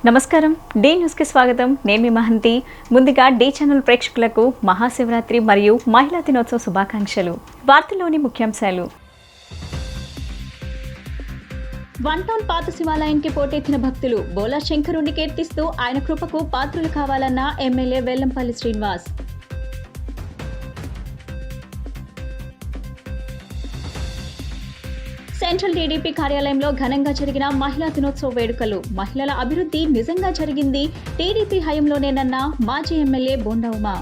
నమస్కారం D news కి స్వాగతం. నేను మీ మహంతి. ముందుగా డి ఛానల్ ప్రేక్షకులకు మహాశివరాత్రి మరియు మహిళా దినోత్సవ శుభాకాంక్షలు. వార్తల్లోని ముఖ్యాంశాలు. వన్ టౌన్ పాత శివాలయానికి పోటెత్తిన భక్తులు బోలా శంకరుణ్ణి కీర్తిస్తూ ఆయన కృపకు పాత్రులు కావాలన్న MLA Vellampalli Srinivas. Central TDP కార్యాలయంలో ఘనంగా జరిగిన మహిళా దినోత్సవ వేడుకలు. మహిళల అభివృద్ధి నిజంగా జరిగింది టీడీపీ హయాంలోనేనన్న మాజీ ఎమ్మెల్యే బోండా ఉమా.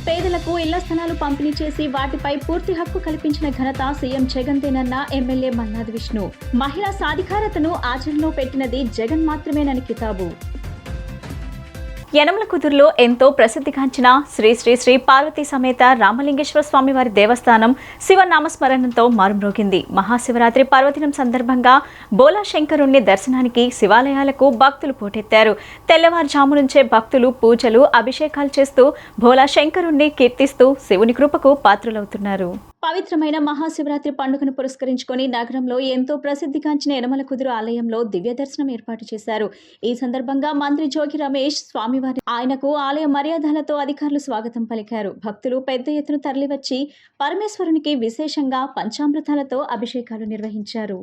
పేదలకు ఇళ్ల స్థలాలు పంపిణీ చేసి వాటిపై పూర్తి హక్కు కల్పించిన ఘనత సీఎం జగన్దేనన్న ఎమ్మెల్యే మల్లాది విష్ణు. మహిళా సాధికారతను ఆచరణలో పెట్టినది జగన్ మాత్రమేనని కితాబు. యనమలకుదురులో ఎంతో ప్రసిద్ధిగాంచిన శ్రీ శ్రీ శ్రీ పార్వతీ సమేత రామలింగేశ్వర స్వామి వారి దేవస్థానం శివనామస్మరణంతో మారుమ్రోగింది. మహాశివరాత్రి పర్వదినం సందర్భంగా బోలా శంకరుణ్ణి దర్శనానికి శివాలయాలకు భక్తులు పోటెత్తారు. తెల్లవారుజాము నుంచే భక్తులు పూజలు అభిషేకాలు చేస్తూ బోలా శంకరుణ్ణి కీర్తిస్తూ శివుని కృపకు పాత్రులవుతున్నారు. పవిత్రమైన మహాశివరాత్రి పండుగను పురస్కరించుకొని నగరంలో ఎంతో ప్రసిద్ధిగాంచిన యనమలకుదురు ఆలయంలో దివ్య దర్శనం ఏర్పాటు చేశారు. ఈ సందర్భంగా మంత్రి జోగి రమేష్ స్వామివారి ఆయనకు ఆలయ మర్యాదలతో అధికారులు స్వాగతం పలికారు. భక్తులు పెద్ద ఎత్తున తరలివచ్చి పరమేశ్వరునికి విశేషంగా పంచామృతాలతో అభిషేకాలు నిర్వహించారు.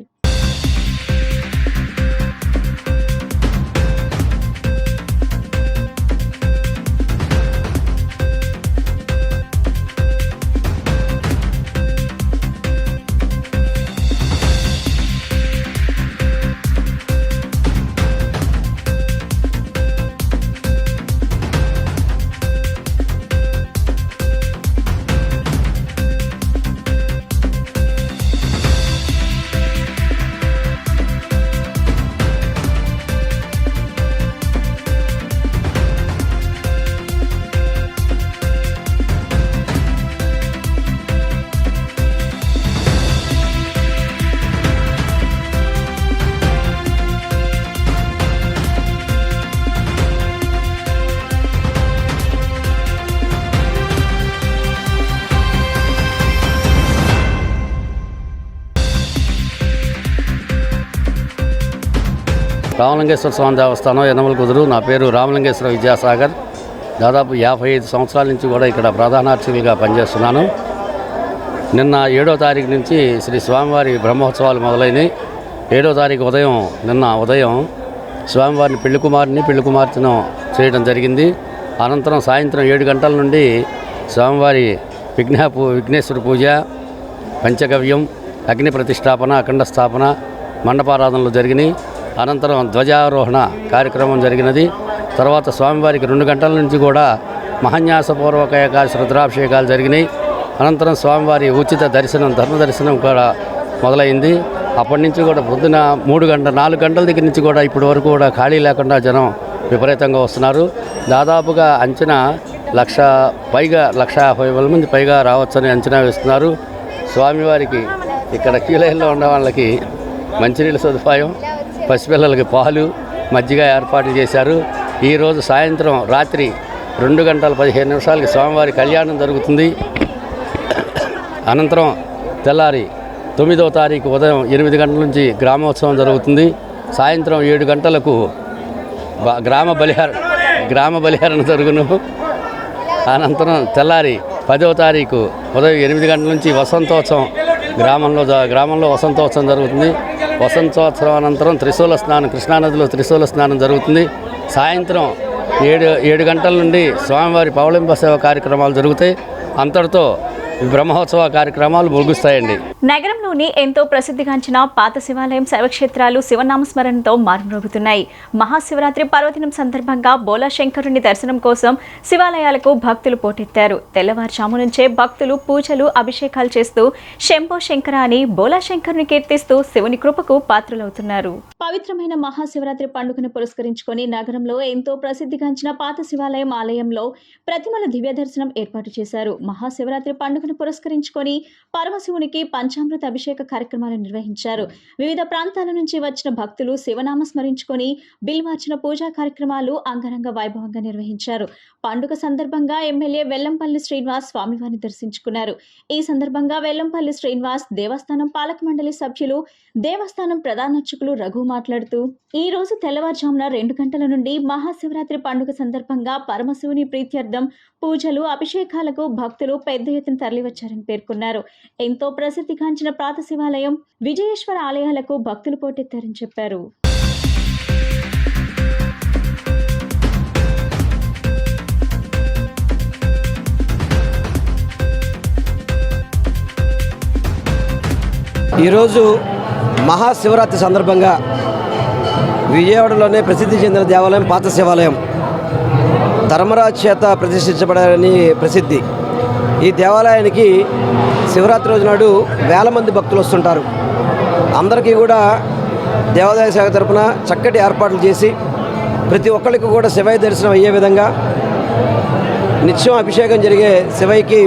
రామలింగేశ్వర స్వామి దేవస్థానం యనమలకుదురు. నా పేరు రామలింగేశ్వర విద్యాసాగర్. దాదాపు 55 సంవత్సరాల నుంచి కూడా ఇక్కడ ప్రధాన అర్చకులుగా పనిచేస్తున్నాను. నిన్న 7వ తారీఖు నుంచి శ్రీ స్వామివారి బ్రహ్మోత్సవాలు మొదలైనవి. 7వ తారీఖు నిన్న ఉదయం స్వామివారిని పెళ్లి కుమార్తెను చేయడం జరిగింది. అనంతరం సాయంత్రం 7 గంటల నుండి స్వామివారి విఘ్నేశ్వర పూజ, పంచగవ్యం, అగ్ని ప్రతిష్టాపన, అఖండ స్థాపన, మండపారాధనలు జరిగినాయి. అనంతరం ధ్వజారోహణ కార్యక్రమం జరిగినది. తర్వాత స్వామివారికి 2 గంటల నుంచి కూడా మహాన్యాసపూర్వక ఏకాదశి రుద్రాభిషేకాలు జరిగినాయి. అనంతరం స్వామివారి ఉచిత దర్శనం, ధర్మ దర్శనం కూడా మొదలైంది. అప్పటి నుంచి కూడా పొద్దున 4 గంటల దగ్గర నుంచి కూడా ఇప్పటి వరకు కూడా ఖాళీ లేకుండా జనం విపరీతంగా వస్తున్నారు. దాదాపుగా అంచనా 1,50,000 మంది పైగా రావచ్చని అంచనా వేస్తున్నారు. స్వామివారికి ఇక్కడ క్యూలైన్లో ఉన్న వాళ్ళకి మంచినీళ్ళ సదుపాయం, పసిపిల్లలకి పాలు, మజ్జిగ ఏర్పాటు చేశారు. ఈరోజు సాయంత్రం రాత్రి 2:15 స్వామివారి కళ్యాణం జరుగుతుంది. అనంతరం తెల్లారి 9వ తారీఖు ఉదయం 8 గంటల నుంచి గ్రామోత్సవం జరుగుతుంది. సాయంత్రం 7 గంటలకు గ్రామ బలిహరణ జరుగును. అనంతరం తెల్లారి 10వ తారీఖు ఉదయం 8 గంటల నుంచి వసంతోత్సవం గ్రామంలో వసంతోత్సవం జరుగుతుంది. వసంతోత్సవం అనంతరం త్రిశూల స్నానం, కృష్ణానదిలో త్రిశూల స్నానం జరుగుతుంది. సాయంత్రం 7 గంటల నుండి స్వామివారి పౌళింప సేవ కార్యక్రమాలు జరుగుతాయి. అంతటితో బ్రహ్మోత్సవ కార్యక్రమాలు ముగుస్తాయండి. నగరంలోని ఎంతో ప్రసిద్ధిగాంచిన పాత శివాలయం శైవక్షేత్రాలు శివనామస్మరణతో మారుమ్రోగుతున్నాయి. మహాశివరాత్రి పర్వదినం సందర్భంగా బోలా శంకరుని దర్శనం కోసం శివాలయాలకు భక్తులు పోటెత్తారు. తెల్లవారుజాము నుంచే భక్తులు పూజలు అభిషేకాలు చేస్తూ శంభో శంకర అని బోలా శంకరుని కీర్తిస్తూ శివుని కృపకు పాత్రులవుతున్నారు. పవిత్రమైన మహాశివరాత్రి పండుగను పురస్కరించుకొని నగరంలో ఎంతో ప్రసిద్ధిగాంచిన పాత శివాలయం ఆలయంలో ప్రతిమల దివ్య దర్శనం ఏర్పాటు చేశారు. మహాశివరాత్రి పండుగను పర్వదినాలను పురస్కరించుకొని పరమశివునికి పంచామృత అభిషేక కార్యక్రమాలు నిర్వహించారు. వివిధ ప్రాంతాల నుంచి వచ్చిన భక్తులు శివనామ స్మరించుకొని బిల్వార్చన పూజా కార్యక్రమాలు అంగరంగ వైభవంగా నిర్వహించారు. పండుగ సందర్భంగా ఎమ్మెల్యే వెల్లంపల్లి శ్రీనివాస్ స్వామివారిని దర్శించుకున్నారు. ఈ సందర్భంగా వెల్లంపల్లి శ్రీనివాస్, దేవస్థానం పాలక మండలి సభ్యులు, దేవస్థానం ప్రధాన అర్చకులు రఘు మాట్లాడుతూ, ఈ రోజు తెల్లవారుజామున 2 గంటల నుండి మహాశివరాత్రి పండుగ సందర్భంగా పరమశివుని ప్రీత్యర్థం పూజలు, అభిషేకాలకు భక్తులు పెద్ద ఎత్తున తరలివచ్చారని పేర్కొన్నారు. ఎంతో ప్రసిద్ధిగాంచిన ప్రాత శివాలయం, విజయేశ్వర ఆలయాలకు భక్తులు పోటెత్తారని చెప్పారు. ఈరోజు మహాశివరాత్రి సందర్భంగా విజయవాడలోనే ప్రసిద్ధి చెందిన దేవాలయం పాత శివాలయం ధర్మరాజు చేత ప్రతిష్ఠించబడాలని ప్రసిద్ధి. ఈ దేవాలయానికి శివరాత్రి రోజు నాడు వేల మంది భక్తులు వస్తుంటారు. అందరికీ కూడా దేవాదాయ శాఖ తరపున చక్కటి ఏర్పాట్లు చేసి ప్రతి ఒక్కరికి కూడా శివయ్య దర్శనం అయ్యే విధంగా నిత్యం అభిషేకం జరిగే శివయ్యకి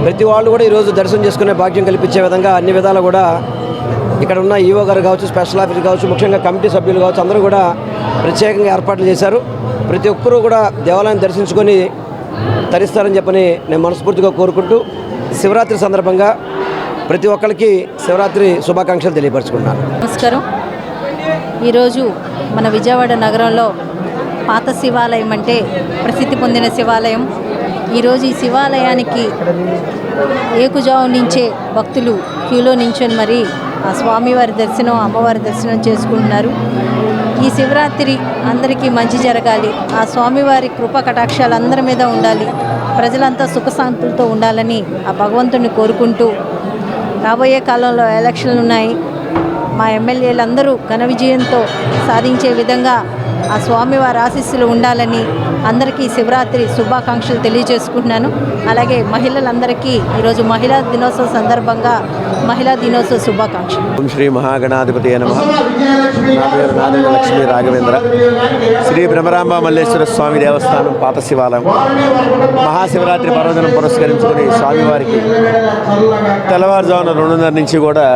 ప్రతి వాళ్ళు కూడా ఈరోజు దర్శనం చేసుకునే భాగ్యం కల్పించే విధంగా అన్ని విధాలు కూడా ఇక్కడ ఉన్న ఈవో గారు కావచ్చు, స్పెషల్ ఆఫీసర్ కావచ్చు, ముఖ్యంగా కమిటీ సభ్యులు కావచ్చు, అందరూ కూడా ప్రత్యేకంగా ఏర్పాట్లు చేశారు. ప్రతి ఒక్కరూ కూడా దేవాలయం దర్శించుకొని తరిస్తారని చెప్పని నేను మనస్ఫూర్తిగా కోరుకుంటూ శివరాత్రి సందర్భంగా ప్రతి ఒక్కరికి శివరాత్రి శుభాకాంక్షలు తెలియపరచుకున్నాను. నమస్కారం. ఈరోజు మన విజయవాడ నగరంలో పాత శివాలయం అంటే ప్రసిద్ధి పొందిన శివాలయం. ఈరోజు ఈ శివాలయానికి ఏకుజావు నుంచే భక్తులు క్యూలో నించొని మరి ఆ స్వామివారి దర్శనం, అమ్మవారి దర్శనం చేసుకుంటున్నారు. ఈ శివరాత్రి అందరికీ మంచి జరగాలి, ఆ స్వామివారి కృప కటాక్షాలు అందరి మీద ఉండాలి, ప్రజలంతా సుఖశాంతులతో ఉండాలని ఆ భగవంతుని కోరుకుంటూ, రాబోయే కాలంలో ఎలక్షన్లు ఉన్నాయి, మా ఎమ్మెల్యేలందరూ ఘన విజయంతో సాధించే విధంగా ఆ స్వామివారి ఆశీస్సులు ఉండాలని అందరికీ శివరాత్రి శుభాకాంక్షలు తెలియజేసుకుంటున్నాను. అలాగే మహిళలందరికీ ఈరోజు మహిళా దినోత్సవం సందర్భంగా మహిళా దినోత్సవ శుభాకాంక్షలు. ఓం శ్రీ మహాగణాధిపతి నమః. నా పేరు నాదెండ్ల లక్ష్మీ రాఘవేంద్ర. శ్రీ బ్రహ్మరాంబ మల్లేశ్వర స్వామి దేవస్థానం పాత శివాలయం మహాశివరాత్రి పర్వదినం పురస్కరించుకుని స్వామివారికి తెల్లవారుజామున 2:30 నుంచి కూడా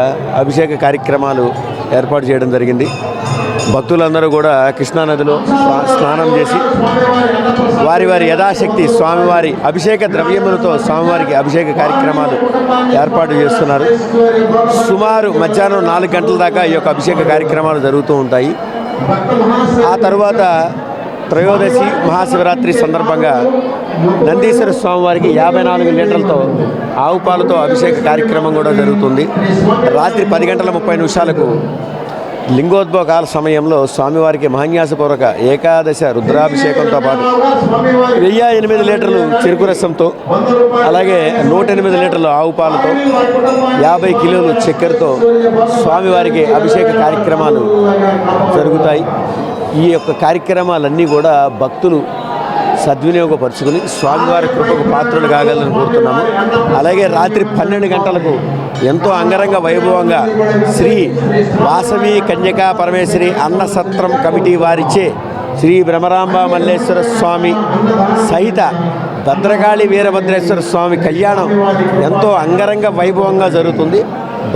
అభిషేక కార్యక్రమాలు ఏర్పాటు చేయడం జరిగింది. భక్తులందరూ కూడా కృష్ణానదిలో స్నానం చేసి వారి వారి యథాశక్తి స్వామివారి అభిషేక ద్రవ్యములతో స్వామివారికి అభిషేక కార్యక్రమాలు ఏర్పాటు చేస్తున్నారు. సుమారు మధ్యాహ్నం 4 గంటల దాకా ఈ యొక్క అభిషేక కార్యక్రమాలు జరుగుతూ ఉంటాయి. ఆ తరువాత త్రయోదశి మహాశివరాత్రి సందర్భంగా నందీశ్వర స్వామివారికి 54 లీటర్లతో ఆవు పాలతో అభిషేక కార్యక్రమం కూడా జరుగుతుంది. రాత్రి 10 గంటల 30 నిమిషాలకు లింగోద్భవ కాల సమయంలో స్వామివారికి మహాన్యాసపూర్వక ఏకాదశ రుద్రాభిషేకంతో పాటు 1008 లీటర్లు చెరుకు రసంతో, అలాగే 108 లీటర్లు ఆవు పాలతో, 50 కిలోలు చక్కెరతో స్వామివారికి అభిషేక కార్యక్రమాలు జరుగుతాయి. ఈ యొక్క కార్యక్రమాలన్నీ కూడా భక్తులు సద్వినియోగపరుచుకుని స్వామివారి కృపకు పాత్రలు కాగలని కోరుతున్నాము. అలాగే రాత్రి 12 గంటలకు ఎంతో అంగరంగ వైభవంగా శ్రీ వాసవి కన్యకా పరమేశ్వరి అన్నసత్రం కమిటీ వారిచే శ్రీ బ్రహ్మరాంబ మల్లేశ్వర స్వామి సహిత భద్రకాళి వీరభద్రేశ్వర స్వామి కళ్యాణం ఎంతో అంగరంగ వైభవంగా జరుగుతుంది.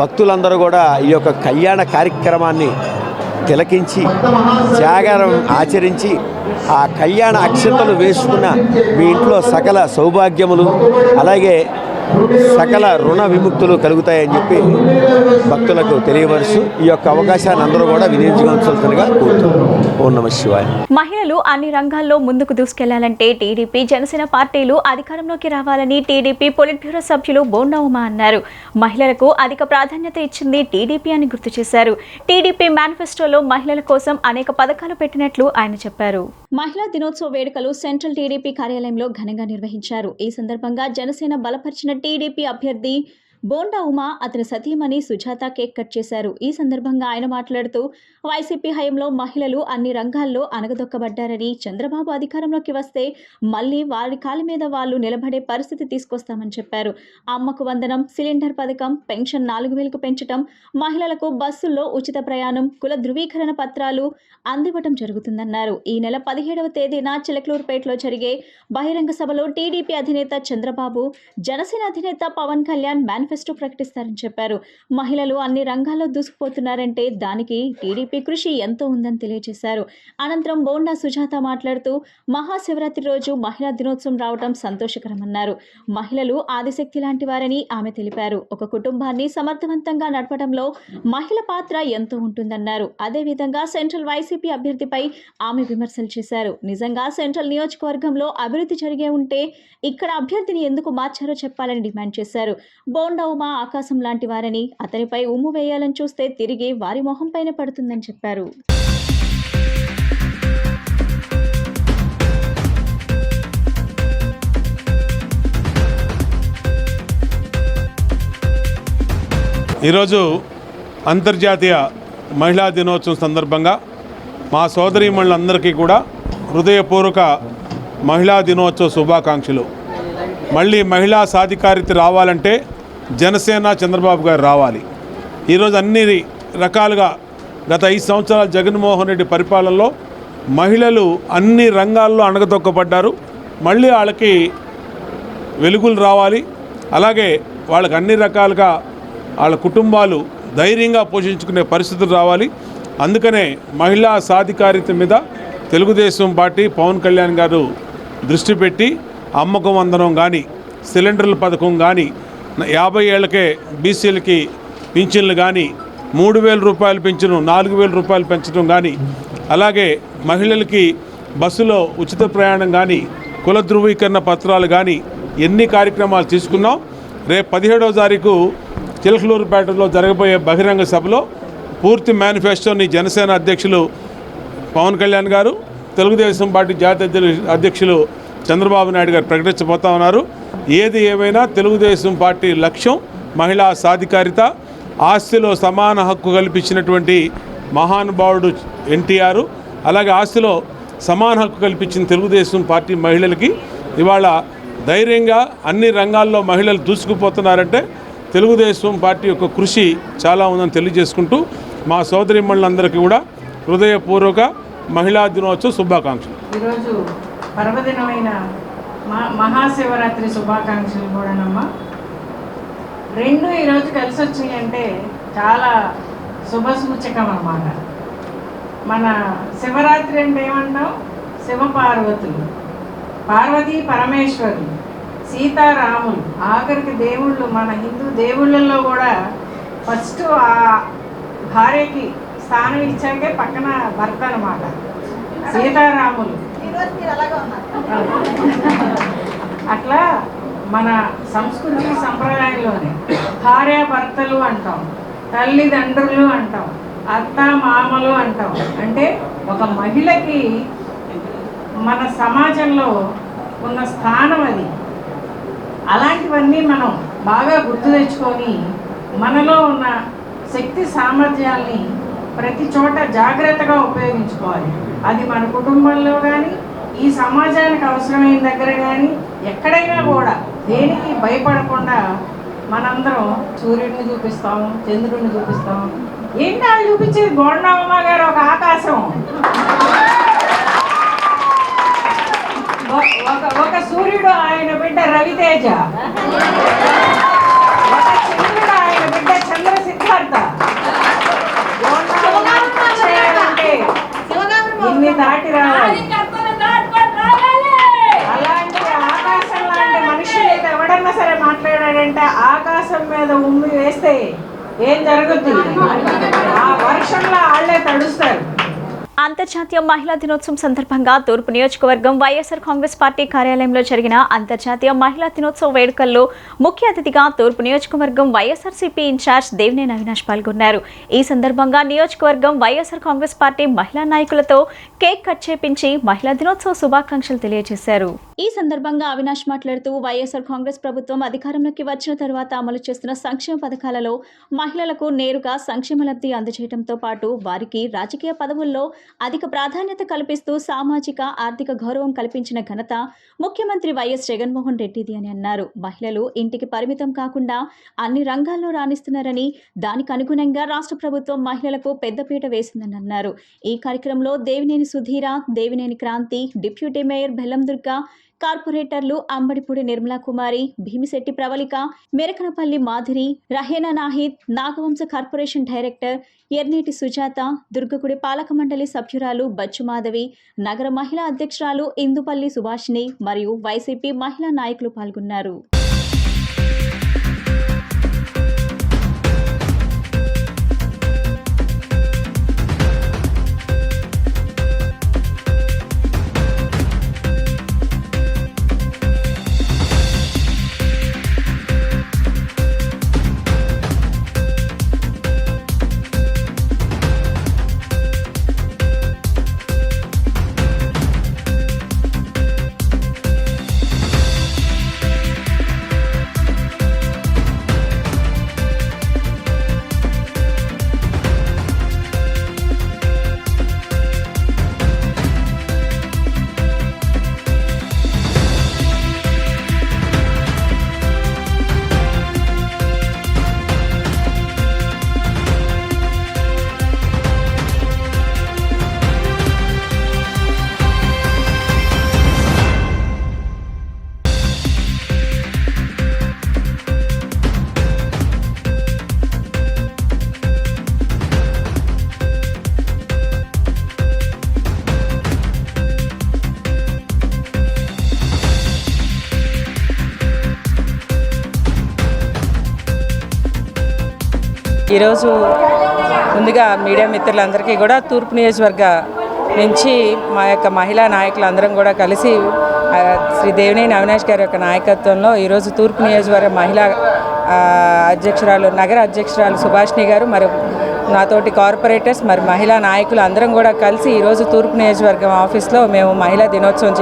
భక్తులందరూ కూడా ఈ యొక్క కళ్యాణ కార్యక్రమాన్ని తిలకించి జాగరం ఆచరించి ఆ కళ్యాణ అక్షంతలు వేసుకున్న మీ ఇంట్లో సకల సౌభాగ్యములు అలాగే సకల రుణ విముక్తులు కలుగుతాయని చెప్పి భక్తులకు తెలియవరుస్తూ ఈ యొక్క అవకాశాన్ని అందరూ కూడా వినియోగించుకోవాల్సిందిగా కోరుతున్నాను. ఓం నమః శివాయ. మహిళలు అన్ని రంగాల్లో ముందుకు దూసుకెళ్లాలంటే టీడీపీ, జనసేన పార్టీలు అధికారంలోకి రావాలని టీడీపీ పొలిట్ బ్యూరో సభ్యులు బోండా ఉమా అన్నారు. మహిళలకు అధిక ప్రాధాన్యత ఇచ్చింది టీడీపీ అని గుర్తు చేశారు. టీడీపీ మేనిఫెస్టోలో మహిళల కోసం అనేక పథకాలు పెట్టినట్లు ఆయన చెప్పారు. మహిళా దినోత్సవ వేడుకలు సెంట్రల్ టీడీపీ కార్యాలయంలో ఘనంగా నిర్వహించారు. ఈ సందర్భంగా జనసేన బలపరిచిన టీడీపీ అభ్యర్థి బోండా ఉమా అతని సతీమణి సుజాత కేక్ కట్ చేశారు. ఈ సందర్భంగా ఆయన మాట్లాడుతూ వైసీపీ హయాంలో మహిళలు అన్ని రంగాల్లో అనగదొక్కబడ్డారని, చంద్రబాబు అధికారంలోకి వస్తే మళ్లీ వారి కాలి మీద వాళ్ళు నిలబడే పరిస్థితి తీసుకొస్తామని చెప్పారు. అమ్మకు వందనం, సిలిండర్ పథకం, పెన్షన్ 4,000కు పెంచడం, మహిళలకు బస్సుల్లో ఉచిత ప్రయాణం, కుల ధృవీకరణ పత్రాలు అందివ్వడం జరుగుతుందన్నారు. ఈ నెల 17వ తేదీన చిలకలూరుపేటలో జరిగే బహిరంగ సభలో టీడీపీ అధినేత చంద్రబాబు, జనసేన అధినేత పవన్ కళ్యాణ్ మేనిఫెస్టో ప్రకటిస్తారని చెప్పారు. మహిళలు అన్ని రంగాల్లో దూసుకుపోతున్నారంటే దానికి టీడీపీ కృషి ఎంతో ఉందని తెలియజేశారు. అనంతరం బోండా సుజాత మాట్లాడుతూ మహాశివరాత్రి రోజు మహిళా దినోత్సవం రావడం సంతోషకరమన్నారు. మహిళలు ఆదిశక్తి లాంటి వారని ఆమె తెలిపారు. ఒక కుటుంబాన్ని సమర్థవంతంగా నడపడంలో మహిళ పాత్ర ఎంతో ఉంటుందన్నారు. అదేవిధంగా సెంట్రల్ వైసీపీ అభ్యర్థిపై ఆమె విమర్శలు చేశారు. నిజంగా సెంట్రల్ నియోజకవర్గంలో అభివృద్ధి జరిగే ఉంటే ఇక్కడ అభ్యర్థిని ఎందుకు మార్చారో చెప్పాలని డిమాండ్ చేశారు. బోండా ఉమా ఆకాశం లాంటి వారని, అతనిపై ఉమ్ము వేయాలని చూస్తే తిరిగి వారి మొహం పైన పడుతుందని చెప్పారు. ఈరోజు అంతర్జాతీయ మహిళా దినోత్సవం సందర్భంగా మా సోదరీమణులందరికీ కూడా హృదయపూర్వక మహిళా దినోత్సవ శుభాకాంక్షలు. మళ్ళీ మహిళా సాధికారిత రావాలంటే జనసేన చంద్రబాబు గారు రావాలి. ఈరోజు అన్ని రకాలుగా గత 5 సంవత్సరాల జగన్మోహన్ రెడ్డి పరిపాలనలో మహిళలు అన్ని రంగాల్లో అణగదొక్కబడ్డారు. మళ్ళీ వాళ్ళకి వెలుగులు రావాలి. అలాగే వాళ్ళకి అన్ని రకాలుగా వాళ్ళ కుటుంబాలు ధైర్యంగా పోషించుకునే పరిస్థితులు రావాలి. అందుకనే మహిళా సాధికారిత మీద తెలుగుదేశం పార్టీ పవన్ కళ్యాణ్ గారు దృష్టి పెట్టి అమ్మకు వందనం కానీ, సిలిండర్ల పథకం కానీ, 50 ఏళ్లకే బీసీలకి పింఛన్లు కానీ, 3,000 రూపాయలు పెంచడం, 4,000 రూపాయలు పెంచడం కానీ, అలాగే మహిళలకి బస్సులో ఉచిత ప్రయాణం కానీ, కుల ధృవీకరణ పత్రాలు కానీ ఎన్ని కార్యక్రమాలు తీసుకున్నాం. రేపు 17వ తారీఖు చిలకలూరుపేటలో జరగబోయే బహిరంగ సభలో పూర్తి మేనిఫెస్టోని జనసేన అధ్యక్షులు పవన్ కళ్యాణ్ గారు, తెలుగుదేశం పార్టీ జాతీయ అధ్యక్షులు చంద్రబాబు నాయుడు గారు ప్రకటించబోతా ఉన్నారు. ఏది ఏమైనా తెలుగుదేశం పార్టీ లక్ష్యం మహిళా సాధికారిత. ఆస్తిలో సమాన హక్కు కల్పించినటువంటి మహానుభావుడు ఎన్టీఆర్, అలాగే ఆస్తిలో సమాన హక్కు కల్పించిన తెలుగుదేశం పార్టీ మహిళలకి ఇవాళ ధైర్యంగా అన్ని రంగాల్లో మహిళలు దూసుకుపోతున్నారంటే తెలుగుదేశం పార్టీ యొక్క కృషి చాలా ఉందని తెలియజేసుకుంటూ మా సోదరీమణులందరికీ కూడా హృదయపూర్వక మహిళా దినోత్సవ శుభాకాంక్షలు. ఈరోజు పర్వదినమైన మహాశివరాత్రి శుభాకాంక్షలు కూడానమ్మా. రెండు ఈరోజు కలిసి వచ్చినాయంటే చాలా శుభసూచకం అన్నమాట. మన శివరాత్రి అంటే ఏమంటాం? శివపార్వతులు, పార్వతీ పరమేశ్వరులు, సీతారాములు, ఆఖరికి దేవుళ్ళు. మన హిందూ దేవుళ్ళల్లో కూడా ఫస్ట్ ఆ భార్యకి స్థానం ఇచ్చాకే పక్కన భర్త అన్నమాట. సీతారాములు అట్లా మన సంస్కృతి సంప్రదాయంలోనే భార్యాభర్తలు అంటాం, తల్లిదండ్రులు అంటాం, అత్త మామలు అంటాం. అంటే ఒక మహిళకి మన సమాజంలో ఉన్న స్థానం అది. అలాంటివన్నీ మనం బాగా గుర్తు తెచ్చుకొని మనలో ఉన్న శక్తి సామర్థ్యాల్ని ప్రతి చోట జాగ్రత్తగా ఉపయోగించుకోవాలి. అది మన కుటుంబంలో కానీ, ఈ సమాజానికి అవసరమైన దగ్గర కానీ, ఎక్కడైనా కూడా దేనికి భయపడకుండా మనందరం సూర్యుడిని చూపిస్తాం, చంద్రుడిని చూపిస్తాం. ఏంటి వాళ్ళు చూపించేది? బోండమ్మ గారు ఒక ఆకాశం, ఒక సూర్యుడు ఆయన బిడ్డ రవితేజ, ఒక చంద్రుడు ఆయన బిడ్డ చంద్ర సిద్ధార్థ. ఇన్ని దాటి రావాలి. అలాంటి ఆకాశం లాంటి మనిషి ఎవడన్నా సరే మాట్లాడాడంటే ఆకాశం మీద ఉమ్మి వేస్తే ఏం జరుగుతుంది? ఆ వర్షంలో వాళ్ళే తడుస్తారు. అంతర్జాతీయ మహిళా దినోత్సవం సందర్భంగా తూర్పు నియోజకవర్గం వైఎస్ఆర్ కాంగ్రెస్ పార్టీ కార్యాలయంలో జరిగిన అంతర్జాతీయ మహిళా దినోత్సవ వేడుకల్లో ముఖ్య అతిథిగా తూర్పు నియోజకవర్గం వైఎస్ఆర్సీపీ ఇన్ఛార్జ్ దేవినేని అవినాష్ పాల్గొన్నారు. ఈ సందర్భంగా నియోజకవర్గం వైఎస్ఆర్ కాంగ్రెస్ పార్టీ మహిళా నాయకులతో కేక్ కట్ చేపించి మహిళా దినోత్సవ శుభాకాంక్షలు తెలియజేశారు. ఈ సందర్భంగా అవినాష్ మాట్లాడుతూ వైఎస్ఆర్ కాంగ్రెస్ ప్రభుత్వం అధికారంలోకి వచ్చిన తర్వాత అమలు చేస్తున్న సంక్షేమ పథకాలలో మహిళలకు నేరుగా సంక్షేమ లబ్ధి అందజేయడంతో పాటు వారికి రాజకీయ పదవుల్లో అధిక ప్రాధాన్యత కల్పిస్తూ సామాజిక ఆర్థిక గౌరవం కల్పించిన ఘనత ముఖ్యమంత్రి వైఎస్ జగన్మోహన్ రెడ్డిది అని అన్నారు. మహిళలు ఇంటికి పరిమితం కాకుండా అన్ని రంగాల్లో రాణిస్తున్నారని, దానికి అనుగుణంగా రాష్ట్ర ప్రభుత్వం మహిళలకు పెద్దపీట వేసిందని అన్నారు. ఈ కార్యక్రమంలో దేవినేని సుధీర, దేవినేని క్రాంతి, డిప్యూటీ మేయర్ బెల్లం దుర్గా, కార్పొరేటర్లు అంబడిపూడి నిర్మలా కుమారి, భీమిశెట్టి ప్రవళిక, మెరకనపల్లి మాధురి, రహేనా నాహిద్, నాగవంశ కార్పొరేషన్ డైరెక్టర్ ఎర్నేటి సుజాత, దుర్గగుడి పాలక మండలి సభ్యురాలు బచ్చు మాధవి, నగర మహిళా అధ్యక్షురాలు ఇందుపల్లి సుభాషిణి మరియు వైసీపీ మహిళా నాయకులు పాల్గొన్నారు. ఈరోజు ముందుగా మీడియా మిత్రులందరికీ కూడా తూర్పు నియోజకవర్గ నుంచి మా యొక్క మహిళా నాయకులందరం కూడా కలిసి శ్రీ దేవినేని అవినాష్ గారి యొక్క నాయకత్వంలో ఈరోజు తూర్పు నియోజకవర్గ మహిళా అధ్యక్షురాలు, నగర అధ్యక్షురాలు సుభాషిణి గారు, మరి నాతోటి కార్పొరేటర్స్, మరి మహిళా నాయకులు అందరం కూడా కలిసి ఈరోజు తూర్పు నియోజకవర్గం ఆఫీస్లో మేము మహిళా దినోత్సవం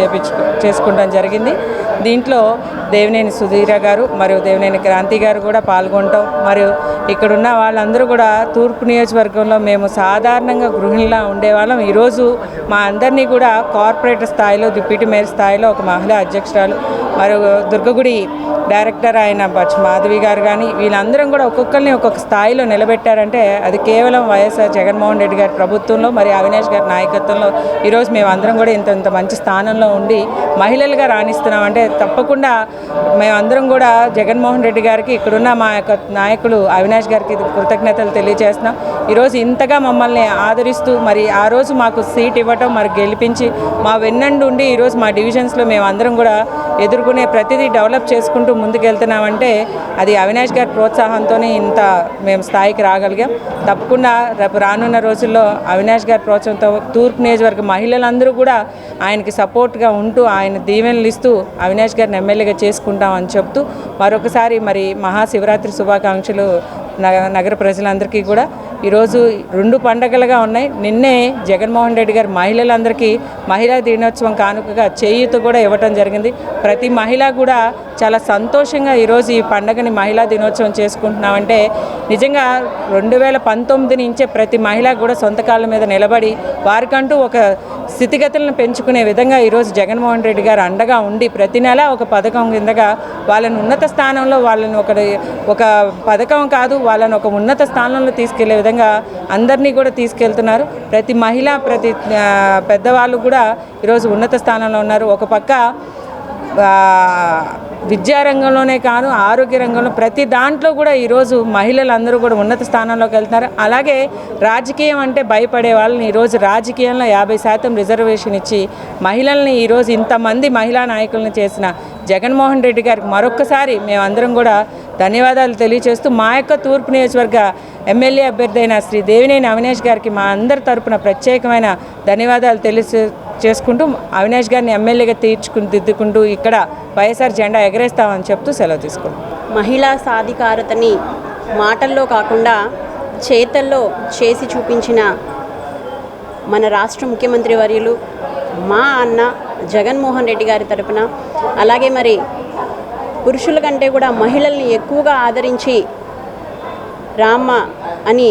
చేసుకుంటాం జరిగింది. దీంట్లో దేవినేని సుధీర గారు మరియు దేవినేని క్రాంతి గారు కూడా పాల్గొనటం, మరియు ఇక్కడున్న వాళ్ళందరూ కూడా తూర్పు నియోజకవర్గంలో మేము సాధారణంగా గృహిణిలా ఉండేవాళ్ళం. ఈరోజు మా అందరినీ కూడా కార్పొరేటర్ స్థాయిలో, డిప్యూటీ మేయర్ స్థాయిలో ఒక మహిళా అధ్యక్షురాలు, మరియు దుర్గగుడి డైరెక్టర్ అయిన బచ్చు మాధవి గారు కానీ వీళ్ళందరం కూడా ఒక్కొక్కరిని ఒక్కొక్క స్థాయిలో నిలబెట్టారంటే అది కేవలం వైఎస్ఆర్ జగన్మోహన్ రెడ్డి గారి ప్రభుత్వంలో, మరి అవినాష్ గారి నాయకత్వంలో ఈరోజు మేము అందరం కూడా ఇంత మంచి స్థానంలో ఉండి మహిళలుగా రాణిస్తున్నామంటే తప్పకుండా మేమందరం కూడా జగన్మోహన్ రెడ్డి గారికి, ఇక్కడున్న మా యొక్క నాయకులు అవినాష్ గారికి కృతజ్ఞతలు తెలియజేస్తున్నాం. ఈరోజు ఇంతగా మమ్మల్ని ఆదరిస్తూ మరి ఆ రోజు మాకు సీట్ ఇవ్వటం, మరి గెలిపించి మా వెన్నండి ఉండి ఈరోజు మా డివిజన్స్లో మేమందరం కూడా ఎదుర్కొనే ప్రతిదీ డెవలప్ చేసుకుంటూ ముందుకెళ్తున్నామంటే అది అవినాష్ గారి ప్రోత్సాహంతోనే ఇంత మేము స్థాయికి రాగలిగాం. తప్పకుండా రేపు రానున్న రోజుల్లో అవినాష్ గారి ప్రోత్సాహంతో తూర్పు నియోజకవర్గ మహిళలందరూ కూడా ఆయనకి సపోర్ట్గా ఉంటూ ఆయన దీవెనలు ఇస్తూ అవినాష్ గారిని ఎమ్మెల్యేగా చేసుకుంటామని చెప్తూ మరొకసారి మరి మహాశివరాత్రి శుభాకాంక్షలు నగర ప్రజలందరికీ కూడా. ఈరోజు 2 పండగలుగా ఉన్నాయి. నిన్నే జగన్మోహన్ రెడ్డి గారు మహిళలందరికీ మహిళా దినోత్సవం కానుకగా చేయూత కూడా ఇవ్వటం జరిగింది. ప్రతి మహిళ కూడా చాలా సంతోషంగా ఈరోజు ఈ పండగని మహిళా దినోత్సవం చేసుకుంటున్నామంటే నిజంగా 2019 నుంచే ప్రతి మహిళ కూడా సొంత కాళ్ళ మీద నిలబడి వారికంటూ ఒక స్థితిగతులను పెంచుకునే విధంగా ఈరోజు జగన్మోహన్ రెడ్డి గారు అండగా ఉండి ప్రతి నెల ఒక పథకం కిందగా వాళ్ళని ఉన్నత స్థానంలో, వాళ్ళని ఒక పథకం కాదు, వాళ్ళని ఒక ఉన్నత స్థానంలో తీసుకెళ్లే విధంగా అందరినీ కూడా తీసుకెళ్తున్నారు. ప్రతి మహిళ, ప్రతి పెద్దవాళ్ళు కూడా ఈరోజు ఉన్నత స్థానంలో ఉన్నారు. ఒక పక్క విద్యారంగంలోనే కాదు, ఆరోగ్య రంగంలో ప్రతి దాంట్లో కూడా ఈరోజు మహిళలందరూ కూడా ఉన్నత స్థానంలోకి వెళ్తున్నారు. అలాగే రాజకీయం అంటే భయపడే వాళ్ళని ఈరోజు రాజకీయంలో 50% రిజర్వేషన్ ఇచ్చి మహిళల్ని ఈరోజు ఇంతమంది మహిళా నాయకులను చేసిన జగన్మోహన్ రెడ్డి గారికి మరొక్కసారి మేమందరం కూడా ధన్యవాదాలు తెలియజేస్తూ మా యొక్క తూర్పు నియోజకవర్గ ఎమ్మెల్యే అభ్యర్థి అయిన శ్రీ దేవినేని అవినాష్ గారికి మా అందరి తరపున ప్రత్యేకమైన ధన్యవాదాలు చేసుకుంటూ అవినాష్ గారిని ఎమ్మెల్యేగా దిద్దుకుంటూ ఇక్కడ వైఎస్ఆర్ జెండా ఎగరేస్తామని చెప్తూ సెలవు తీసుకుంటాం. మహిళా సాధికారతని మాటల్లో కాకుండా చేతల్లో చేసి చూపించిన మన రాష్ట్ర ముఖ్యమంత్రి వర్యులు మా అన్న జగన్మోహన్ రెడ్డి గారి తరపున, అలాగే మరి పురుషుల కంటే కూడా మహిళల్ని ఎక్కువగా ఆదరించి రామ్మ అని